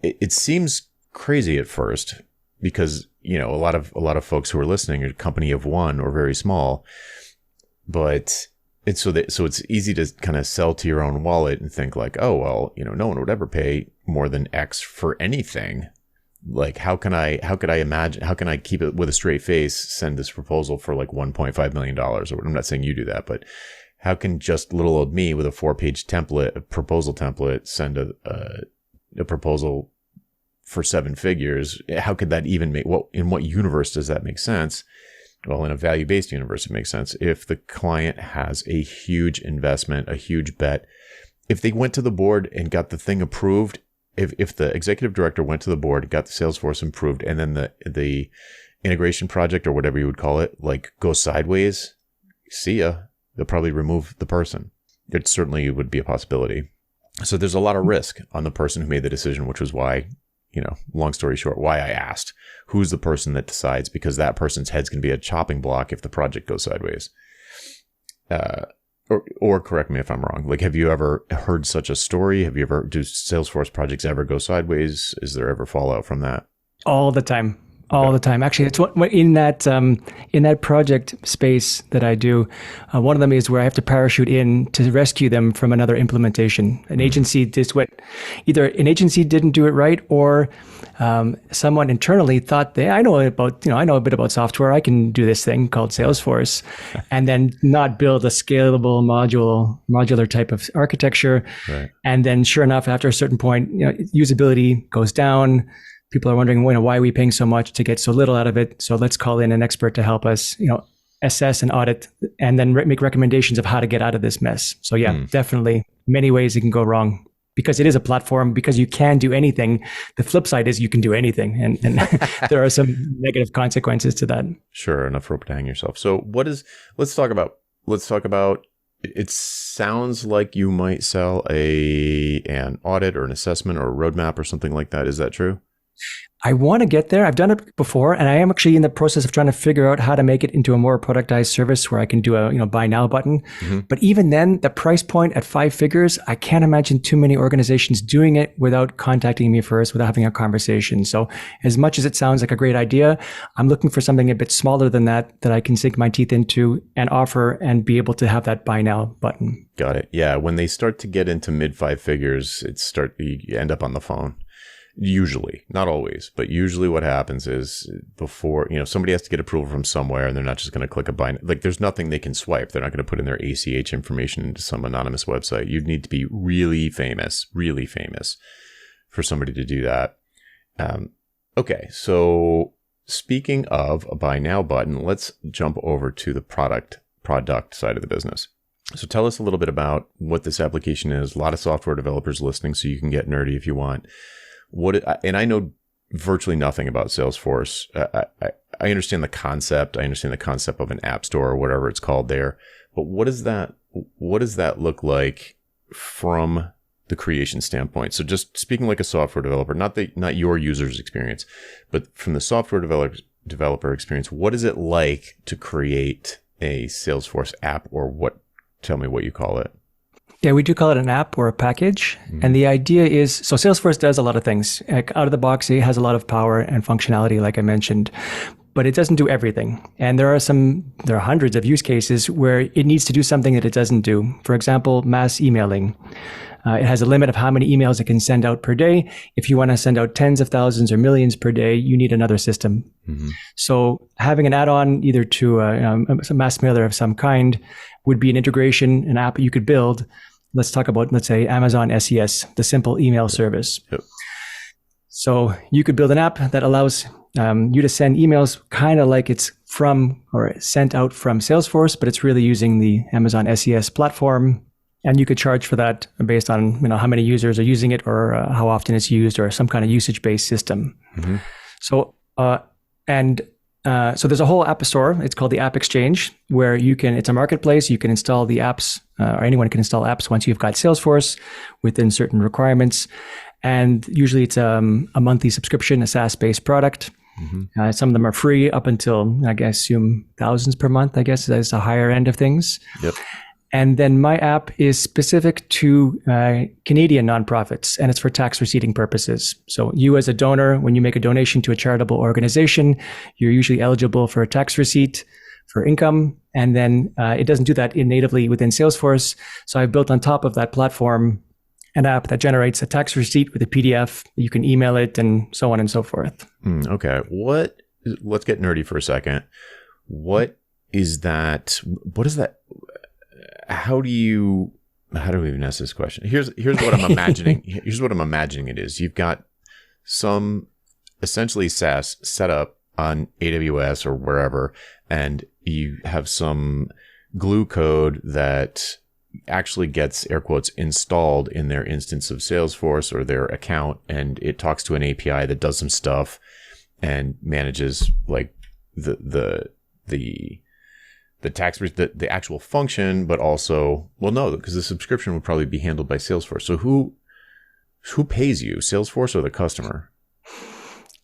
it seems crazy at first because, you know, a lot of folks who are listening are a company of one or very small, but so it's easy to kind of sell to your own wallet and think like, oh, well, you know, no one would ever pay more than X for anything. Like, how can I keep it with a straight face, send this proposal for like $1.5 million? Or I'm not saying you do that, but how can just little old me with a 4-page template, a proposal template, send a proposal for 7 figures? How could that even in what universe does that make sense? Well, in a value-based universe, it makes sense. If the client has a huge investment, a huge bet, if they went to the board and got the thing approved, if the executive director went to the board, got the Salesforce approved, and then the integration project or whatever you would call it, like goes sideways, see ya. They'll probably remove the person. It certainly would be a possibility. So there's a lot of risk on the person who made the decision, which was why, you know, long story short, why I asked who's the person that decides, because that person's head's going to be a chopping block if the project goes sideways. Or correct me if I'm wrong. Like, have you ever heard such a story? Do Salesforce projects ever go sideways? Is there ever fallout from that? All the time. All the time. Actually, it's what in that project space that I do. One of them is where I have to parachute in to rescue them from another implementation. An agency either an agency didn't do it right, or someone internally thought I know a bit about software. I can do this thing called Salesforce, and then not build a scalable modular type of architecture. Right. And then, sure enough, after a certain point, you know, usability goes down. People are wondering, why are we paying so much to get so little out of it? So let's call in an expert to help us, you know, assess and audit, and then make recommendations of how to get out of this mess. So yeah, definitely many ways it can go wrong, because it is a platform, because you can do anything. The flip side is you can do anything. And there are some negative consequences to that. Sure. Enough rope to hang yourself. So let's talk about, it sounds like you might sell an audit or an assessment or a roadmap or something like that. Is that true? I want to get there. I've done it before, and I am actually in the process of trying to figure out how to make it into a more productized service where I can do a buy now button. Mm-hmm. But even then, the price point at 5 figures, I can't imagine too many organizations doing it without contacting me first, without having a conversation. So as much as it sounds like a great idea, I'm looking for something a bit smaller than that I can sink my teeth into and offer and be able to have that buy now button. Got it. Yeah. When they start to get into mid 5 figures, you end up on the phone. Usually, not always, but usually what happens is before, somebody has to get approval from somewhere, and they're not just going to click a buy. Like, there's nothing they can swipe. They're not going to put in their ACH information into some anonymous website. You'd need to be really famous for somebody to do that. Okay. So speaking of a buy now button, let's jump over to the product side of the business. So tell us a little bit about what this application is. A lot of software developers listening, so you can get nerdy if you want. And I know virtually nothing about Salesforce. I understand the concept. I understand the concept of an app store or whatever it's called there. But what does that look like from the creation standpoint? So just speaking like a software developer, not your user's experience, but from the software developer experience, what is it like to create a Salesforce app, or tell me what you call it? Yeah, we do call it an app or a package. Mm-hmm. And the idea is, so Salesforce does a lot of things. Like, out of the box, it has a lot of power and functionality, like I mentioned, but it doesn't do everything. And there are hundreds of use cases where it needs to do something that it doesn't do. For example, mass emailing. It has a limit of how many emails it can send out per day. If you want to send out tens of thousands or millions per day, you need another system. Mm-hmm. So having an add-on either to a mass mailer of some kind would be an integration, an app you could build. Let's talk about, let's say, Amazon SES, the simple email service. Yep. So you could build an app that allows you to send emails kind of like it's from or sent out from Salesforce, but it's really using the Amazon SES platform. And you could charge for that based on how many users are using it, or how often it's used, or some kind of usage-based system. Mm-hmm. So so there's a whole app store. It's called the App Exchange, where it's a marketplace. You can install the apps, or anyone can install apps once you've got Salesforce within certain requirements. And usually it's a monthly subscription, a SaaS-based product. Mm-hmm. Some of them are free up until, I assume, thousands per month, I guess, is the higher end of things. Yep. And then my app is specific to Canadian nonprofits, and it's for tax receipting purposes. So you as a donor, when you make a donation to a charitable organization, you're usually eligible for a tax receipt for income. And then it doesn't do that natively within Salesforce. So I've built on top of that platform an app that generates a tax receipt with a PDF. You can email it and so on and so forth. Okay. Let's get nerdy for a second. What is that? What is that? How do we even ask this question? Here's what I'm imagining. Here's what I'm imagining it is. You've got some essentially SaaS set up on AWS or wherever, and you have some glue code that actually gets, air quotes, installed in their instance of Salesforce or their account, and it talks to an API that does some stuff and manages like the tax, the actual function, but also, well, no, because the subscription would probably be handled by Salesforce. So who pays you, Salesforce or the customer?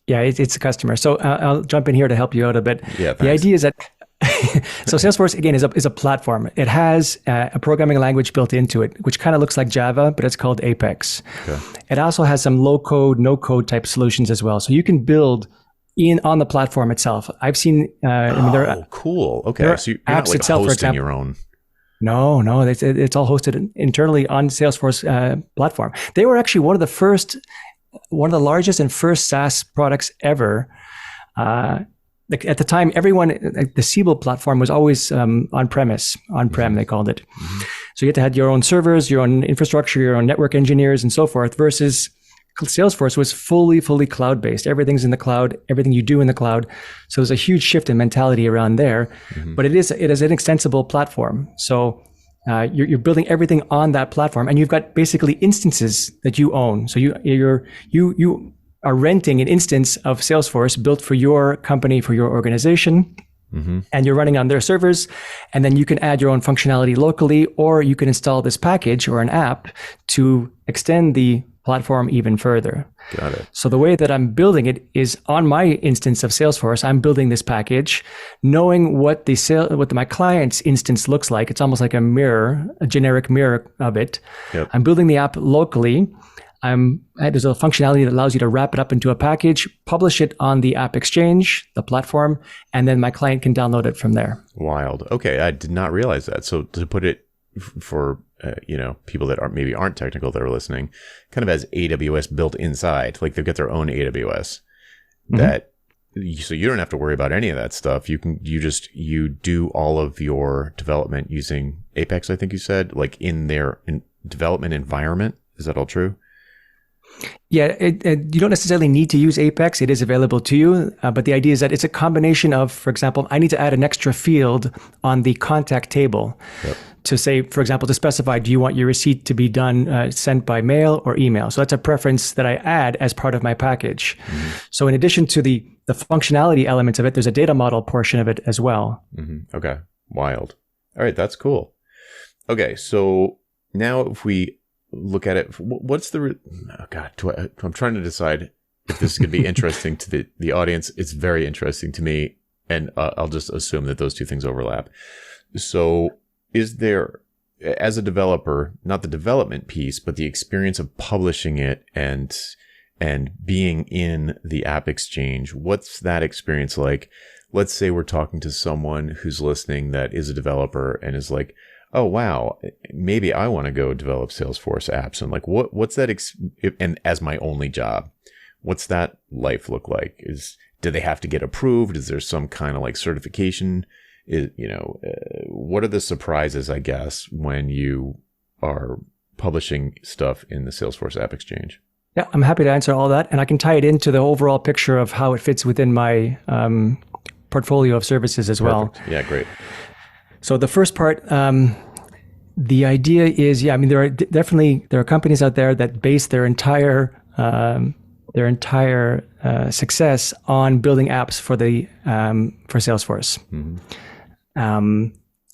Yeah, it's the customer. So I'll jump in here to help you out a bit. Yeah, thanks. The idea is that so Salesforce, again, is a platform. It has a programming language built into it, which kind of looks like Java, but it's called Apex. Okay. It also has some low code, no code type solutions as well. So you can build on the platform itself. I've seen. Cool. Okay, so you're not like itself, hosting for example, your own. No, it's all hosted internally on Salesforce platform. They were actually one of the largest and first SaaS products ever. At the time, the Siebel platform was always on-prem, they called it. Mm-hmm. So you had to have your own servers, your own infrastructure, your own network engineers, and so forth, versus Salesforce was fully cloud-based. Everything's in the cloud, everything you do in the cloud. So there's a huge shift in mentality around there, but it is an extensible platform. So you're building everything on that platform, and you've got basically instances that you own. So you are renting an instance of Salesforce built for your company, for your organization. Mm-hmm. And you're running on their servers, and then you can add your own functionality locally, or you can install this package or an app to extend the platform even further. Got it. So the way that I'm building it is on my instance of Salesforce. I'm building this package, knowing what my client's instance looks like. It's almost like a generic mirror of it. Yep. I'm building the app locally. There's a functionality that allows you to wrap it up into a package, publish it on the App Exchange, the platform, and then my client can download it from there. Wild. Okay, I did not realize that. So to put it for people that aren't technical that are listening, kind of as AWS built inside, like they've got their own AWS. Mm-hmm. So you don't have to worry about any of that stuff. You do all of your development using Apex, I think you said, like in their development environment. Is that all true? Yeah, you don't necessarily need to use Apex. It is available to you. But the idea is that it's a combination of, for example, I need to add an extra field on the contact table to say, for example, to specify, do you want your receipt to be done, sent by mail or email? So that's a preference that I add as part of my package. Mm-hmm. So in addition to the functionality elements of it, there's a data model portion of it as well. Mm-hmm. Okay. Wild. All right. That's cool. Okay. So now if we look at it, what's I'm trying to decide if this is going to be interesting to the audience. It's very interesting to me, and I'll just assume that those two things overlap. So is there, as a developer, not the development piece, but the experience of publishing it and being in the App Exchange, what's that experience like? Let's say we're talking to someone who's listening that is a developer and is like, oh, wow, maybe I want to go develop Salesforce apps. And like, what's that? And as my only job, what's that life look like? Do they have to get approved? Is there some kind of like certification? What are the surprises, I guess, when you are publishing stuff in the Salesforce App Exchange? Yeah, I'm happy to answer all that. And I can tie it into the overall picture of how it fits within my portfolio of services as well. Yeah, great. So the first part, The idea is, yeah, I mean, there are companies out there that base their entire success on building apps for Salesforce.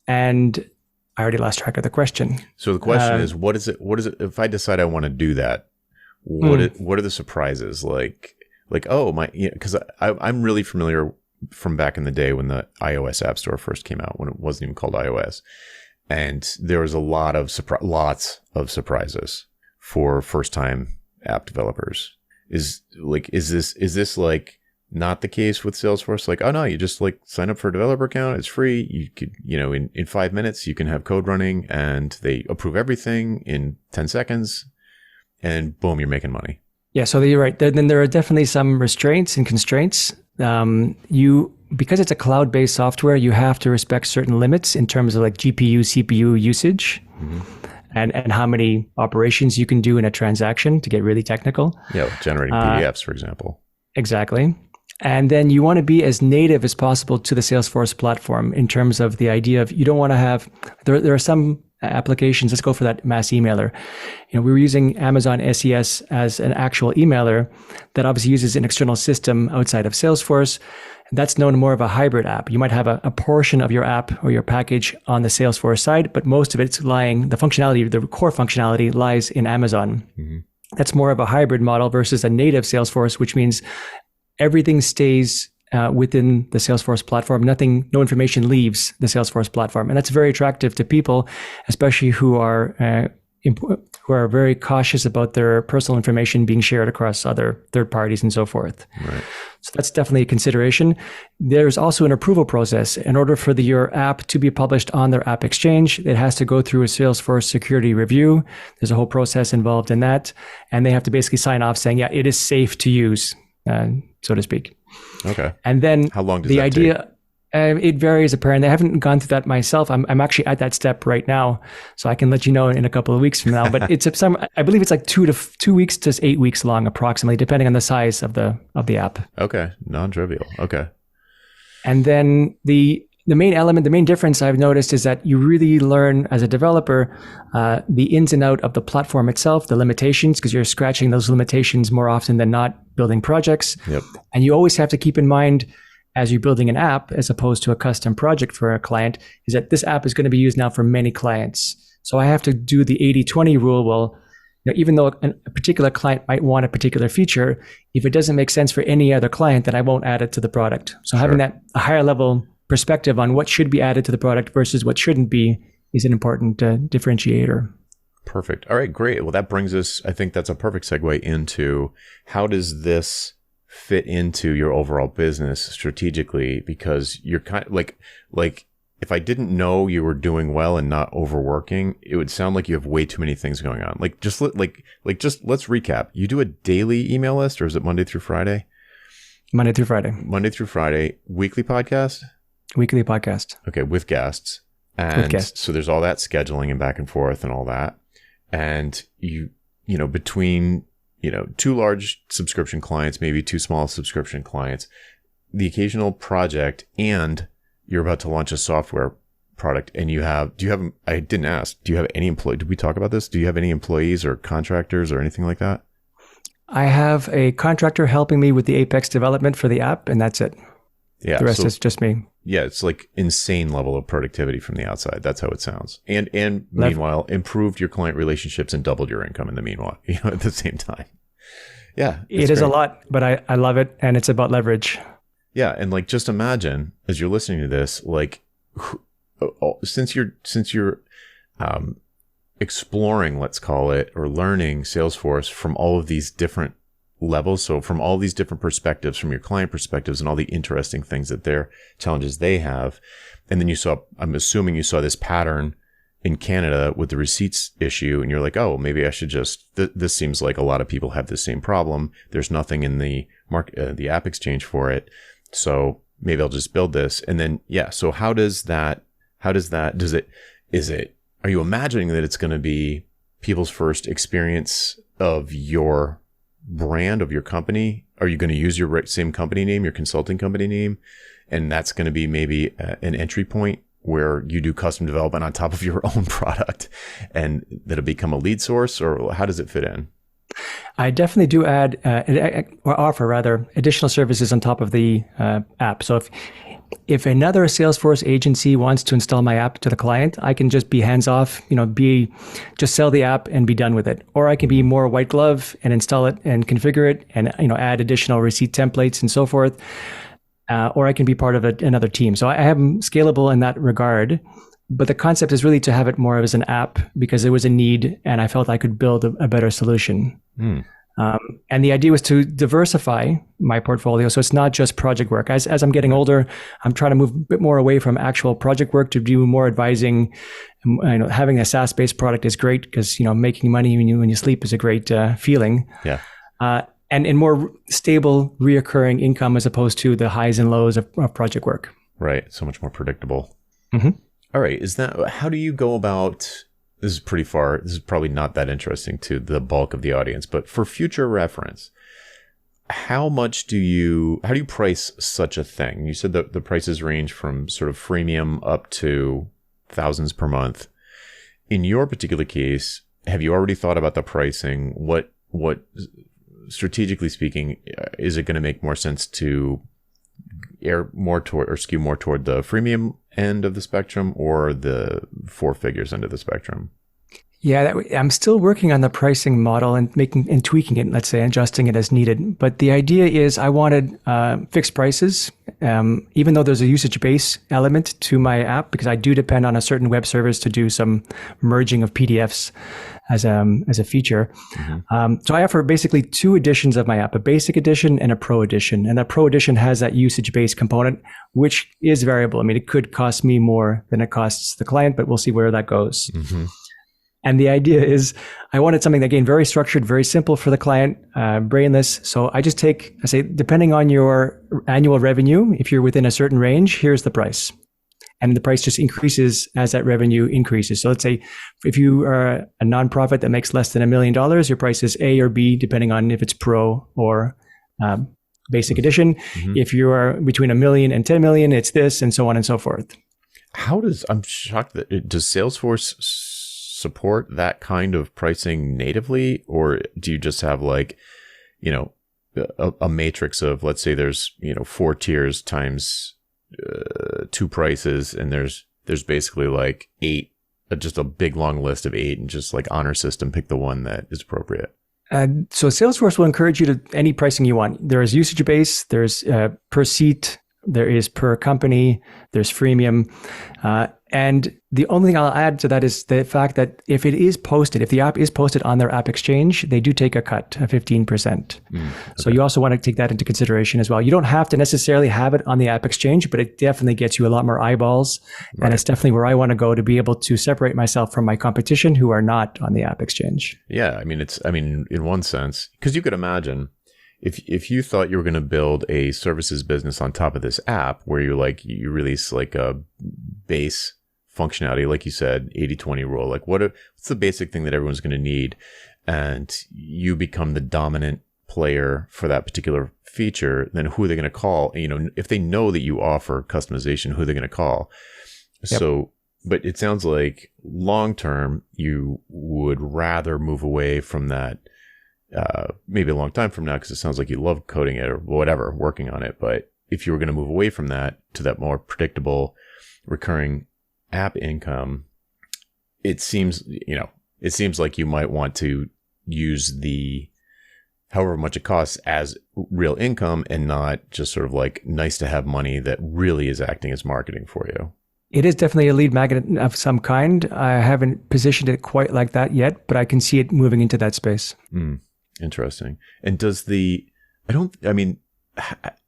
And I already lost track of the question. So the question is, what is it? If I decide I want to do that, what are the surprises? Like, oh my, because I'm really familiar from back in the day when the iOS App Store first came out, when it wasn't even called iOS. And there was a lot of lots of surprises for first time app developers. Is this like not the case with Salesforce? Like, oh no, you just like sign up for a developer account. It's free. You could, in 5 minutes, you can have code running and they approve everything in 10 seconds and boom, you're making money. Yeah. So you're right. Then there are definitely some restraints and constraints. Because it's a cloud-based software, you have to respect certain limits in terms of like GPU, CPU usage, and how many operations you can do in a transaction, to get really technical. Yeah, generating PDFs, for example. Exactly. And then you want to be as native as possible to the Salesforce platform in terms of the idea of, you don't want to have, there are some applications, let's go for that mass emailer. We were using Amazon SES as an actual emailer that obviously uses an external system outside of Salesforce. That's known more of a hybrid app. You might have a portion of your app or your package on the Salesforce side, but most of it's the core functionality lies in Amazon. That's more of a hybrid model versus a native Salesforce, which means everything stays within the Salesforce platform. No information leaves the Salesforce platform. And that's very attractive to people, especially who are very cautious about their personal information being shared across other third parties and so forth. Right. So that's definitely a consideration. There's also an approval process. In order for your app to be published on their app exchange, it has to go through a Salesforce security review. There's a whole process involved in that. And they have to basically sign off saying, yeah, it is safe to use, so to speak. Okay. And then how long does that take? It varies apparently. I haven't gone through that myself. I'm actually at that step right now, so I can let you know in a couple of weeks from now. But I believe it's like 2 weeks to 8 weeks long, approximately, depending on the size of the app. Okay, non-trivial. Okay. And then the main difference I've noticed is that you really learn as a developer the ins and out of the platform itself, the limitations, because you're scratching those limitations more often than not building projects. Yep. And you always have to keep in mind, as you're building an app, as opposed to a custom project for a client, is that this app is going to be used now for many clients. So I have to do the 80-20 rule. Well, even though a particular client might want a particular feature, if it doesn't make sense for any other client, then I won't add it to the product. So having a higher level perspective on what should be added to the product versus what shouldn't be is an important differentiator. Perfect. All right, great. Well, that brings us, I think that's a perfect segue into how does this fit into your overall business strategically, because you're kind of like if I didn't know you were doing well and not overworking, it would sound like you have way too many things going on. Just let's recap. You do a daily email list, or is it Monday through Friday? Monday through Friday. Monday through Friday. Weekly podcast? Weekly podcast. Okay, with guests. So there's all that scheduling and back and forth and all that. And between 2 large subscription clients, maybe 2 small subscription clients, the occasional project, and you're about to launch a software product, and I didn't ask, do you have any employees? Did we talk about this? Do you have any employees or contractors or anything like that? I have a contractor helping me with the Apex development for the app, and that's it. Yeah. The rest is just me. Yeah. It's like insane level of productivity from the outside. That's how it sounds. And meanwhile, improved your client relationships and doubled your income in the meanwhile, at the same time. Yeah. It is a lot, but I love it. And it's about leverage. Yeah. And just imagine as you're listening to this, since you're exploring, let's call it, or learning Salesforce from all of these different levels. So from all these different perspectives, from your client perspectives and all the interesting things that their challenges they have. And then I'm assuming you saw this pattern in Canada with the receipts issue, and you're like, oh, maybe I should this seems like a lot of people have the same problem. There's nothing in the the app exchange for it. So maybe I'll just build this. And then, so are you imagining that it's going to be people's first experience of your brand, of your company? Are you going to use your same company name, your consulting company name? And that's going to be maybe an entry point where you do custom development on top of your own product and that'll become a lead source, or how does it fit in? I definitely do add or offer rather additional services on top of the app. So if another Salesforce agency wants to install my app to the client, I can just be hands off, just sell the app and be done with it. Or I can be more white glove and install it and configure it and add additional receipt templates and so forth. Or I can be part of another team. So I am scalable in that regard. But the concept is really to have it more as an app because there was a need and I felt I could build a better solution. And the idea was to diversify my portfolio. So it's not just project work. As I'm getting older, I'm trying to move a bit more away from actual project work to do more advising. Having a SaaS-based product is great because, making money when you sleep is a great feeling. Yeah. And more stable, reoccurring income as opposed to the highs and lows of project work. Right. So much more predictable. Mm-hmm. All right. How do you go about, this is pretty far, this is probably not that interesting to the bulk of the audience, but for future reference, how do you price such a thing? You said that the prices range from sort of freemium up to thousands per month. In your particular case, have you already thought about the pricing? What strategically speaking, is it going to make more sense to skew more toward the freemium end of the spectrum or the 4 figures end of the spectrum? Yeah, I'm still working on the pricing model and tweaking it, let's say, adjusting it as needed. But the idea is I wanted fixed prices, even though there's a usage-based element to my app, because I do depend on a certain web service to do some merging of PDFs as a feature. Mm-hmm. So I offer basically 2 editions of my app, a basic edition and a pro edition. And that pro edition has that usage-based component, which is variable. I mean, it could cost me more than it costs the client, but we'll see where that goes. Mm-hmm. And the idea is I wanted something that, again, very structured, very simple for the client, brainless. So I say, depending on your annual revenue, if you're within a certain range, here's the price. And the price just increases as that revenue increases. So let's say if you are a nonprofit that makes less than $1 million, your price is A or B, depending on if it's pro or basic edition. Mm-hmm. If you are between $1 million and $10 million, it's this, and so on and so forth. I'm shocked does Salesforce support that kind of pricing natively, or do you just have a matrix of, let's say there's 4 tiers times 2 prices, and there's basically 8, just a big long list of 8, and just honor system, pick the one that is appropriate? So Salesforce will encourage you to any pricing you want. There is usage based, there's per seat, there is per company, there's freemium. And the only thing I'll add to that is the fact that if the app is posted on their app exchange, they do take a cut of 15%. Okay. So you also want to take that into consideration as well. You don't have to necessarily have it on the app exchange, but it definitely gets you a lot more eyeballs. Right. And it's definitely where I want to go to be able to separate myself from my competition who are not on the app exchange. Yeah. In one sense, because you could imagine, if you thought you were going to build a services business on top of this app where you release a base functionality, like you said, 80-20 rule, what's the basic thing that everyone's going to need, and you become the dominant player for that particular feature, then who are they going to call? If they know that you offer customization, who are they going to call? Yep. So, but it sounds like long term, you would rather move away from that. Maybe a long time from now, because it sounds like you love coding it or whatever, working on it. But if you were going to move away from that to that more predictable, recurring app income, it seems like you might want to use the however much it costs as real income and not just sort of nice to have money that really is acting as marketing for you. It is definitely a lead magnet of some kind. I haven't positioned it quite like that yet, but I can see it moving into that space. Interesting. And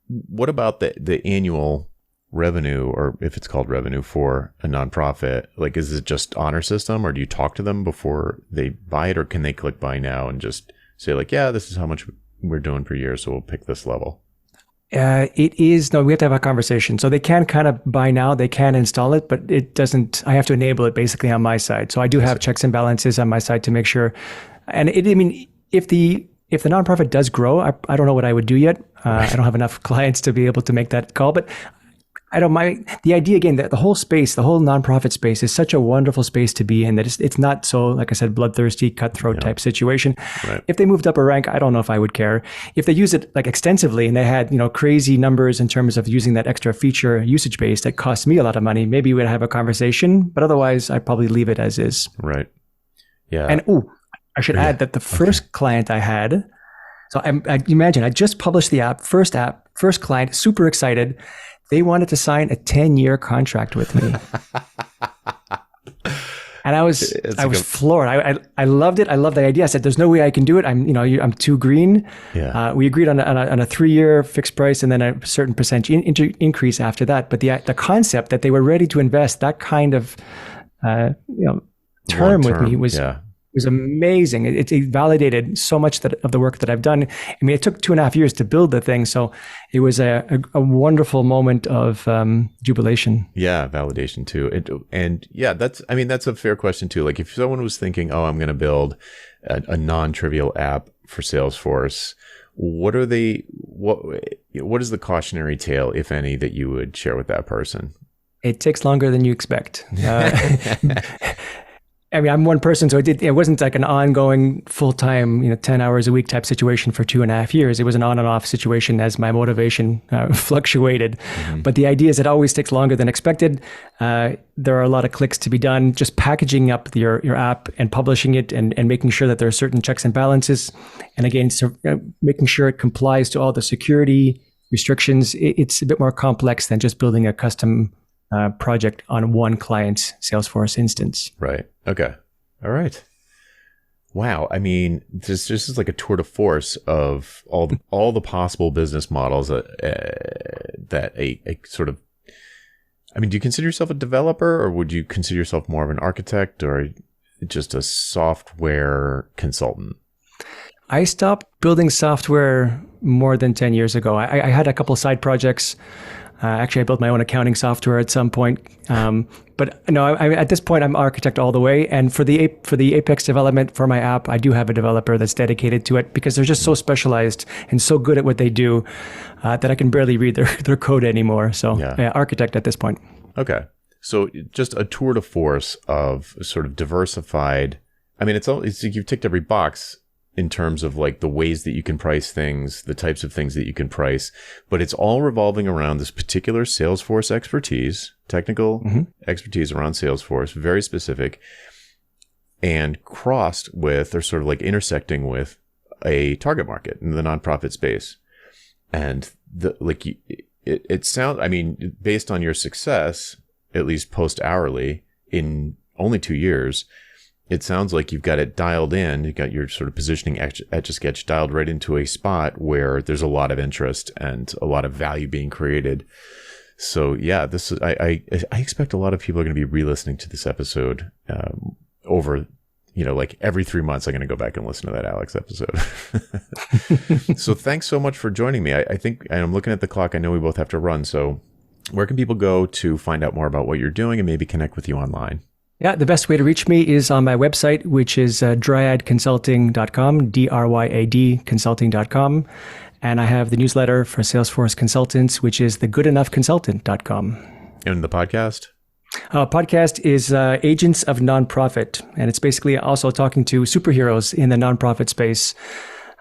what about the annual revenue, or if it's called revenue for a nonprofit? Is it just honor system, or do you talk to them before they buy it, or can they click buy now and just say yeah, this is how much we're doing per year, so we'll pick this level? We have to have a conversation. So they can kind of buy now, they can install it, but it doesn't, I have to enable it basically on my side. So I do have checks and balances on my side to make sure. And if the nonprofit does grow, I don't know what I would do yet. I don't have enough clients to be able to make that call, but I don't mind the idea again that the whole space, the whole nonprofit space is such a wonderful space to be in that it's not so, like I said, bloodthirsty, cutthroat type situation. Right. If they moved up a rank, I don't know if I would care. If they use it like extensively and they had, crazy numbers in terms of using that extra feature usage base that costs me a lot of money, maybe we'd have a conversation, but otherwise I'd probably leave it as is. Right. Yeah. And I should add that the first client I had, so I imagine I just published the app, first client, super excited. They wanted to sign a 10-year contract with me. And I was floored. I loved it. I loved the idea. I said, there's no way I can do it. I'm too green. Yeah. We agreed on a 3-year fixed price and then a certain percentage increase after that. But the concept that they were ready to invest that kind of, term with me was amazing. It validated so much of the work that I've done. I mean, it took 2.5 years to build the thing. So it was a wonderful moment of jubilation. Yeah, validation too. That's a fair question too. Like if someone was thinking, oh, I'm going to build a non-trivial app for Salesforce, what is the cautionary tale, if any, that you would share with that person? It takes longer than you expect. I mean, I'm one person, so it wasn't like an ongoing full-time, 10 hours a week type situation for 2.5 years. It was an on and off situation as my motivation fluctuated. Mm-hmm. But the idea is it always takes longer than expected. There are a lot of clicks to be done. Just packaging up your app and publishing it and making sure that there are certain checks and balances. And again, making sure it complies to all the security restrictions. It's a bit more complex than just building a custom project on one client's Salesforce instance. Right. Okay. All right. Wow. I mean, this is like a tour de force of all the possible business models that a sort of. I mean, do you consider yourself a developer, or would you consider yourself more of an architect, or just a software consultant? I stopped building software more than 10 years ago. I had a couple of side projects. Actually, I built my own accounting software at some point. But no, at this point, I'm architect all the way. And for the Apex development for my app, I do have a developer that's dedicated to it because they're just so specialized and so good at what they do that I can barely read their code anymore. So yeah, architect at this point. Okay. So just a tour de force of sort of diversified. I mean, it's like you've ticked every box in terms of like the ways that you can price things, the types of things that you can price, but it's all revolving around this particular Salesforce expertise, technical expertise around Salesforce, very specific, and crossed with, or sort of like intersecting with, a target market in the nonprofit space. And it sounds, I mean, based on your success, at least post hourly in only 2 years, it sounds like you've got it dialed in. You've got your sort of positioning Etch-a-Sketch dialed right into a spot where there's a lot of interest and a lot of value being created. So yeah, I expect a lot of people are going to be re-listening to this episode over, like every 3 months. I'm going to go back and listen to that Alex episode. So thanks so much for joining me. I think, and I'm looking at the clock, I know we both have to run. So where can people go to find out more about what you're doing and maybe connect with you online? Yeah, the best way to reach me is on my website, which is dryadconsulting.com, DRYAD consulting.com. And I have the newsletter for Salesforce consultants, which is thegoodenoughconsultant.com. And the podcast? Podcast is Agents of Nonprofit. And it's basically also talking to superheroes in the nonprofit space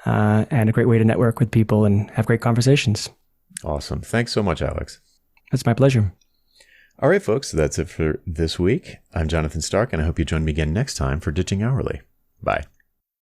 and a great way to network with people and have great conversations. Awesome. Thanks so much, Alex. That's my pleasure. All right, folks, that's it for this week. I'm Jonathan Stark, and I hope you join me again next time for Ditching Hourly. Bye.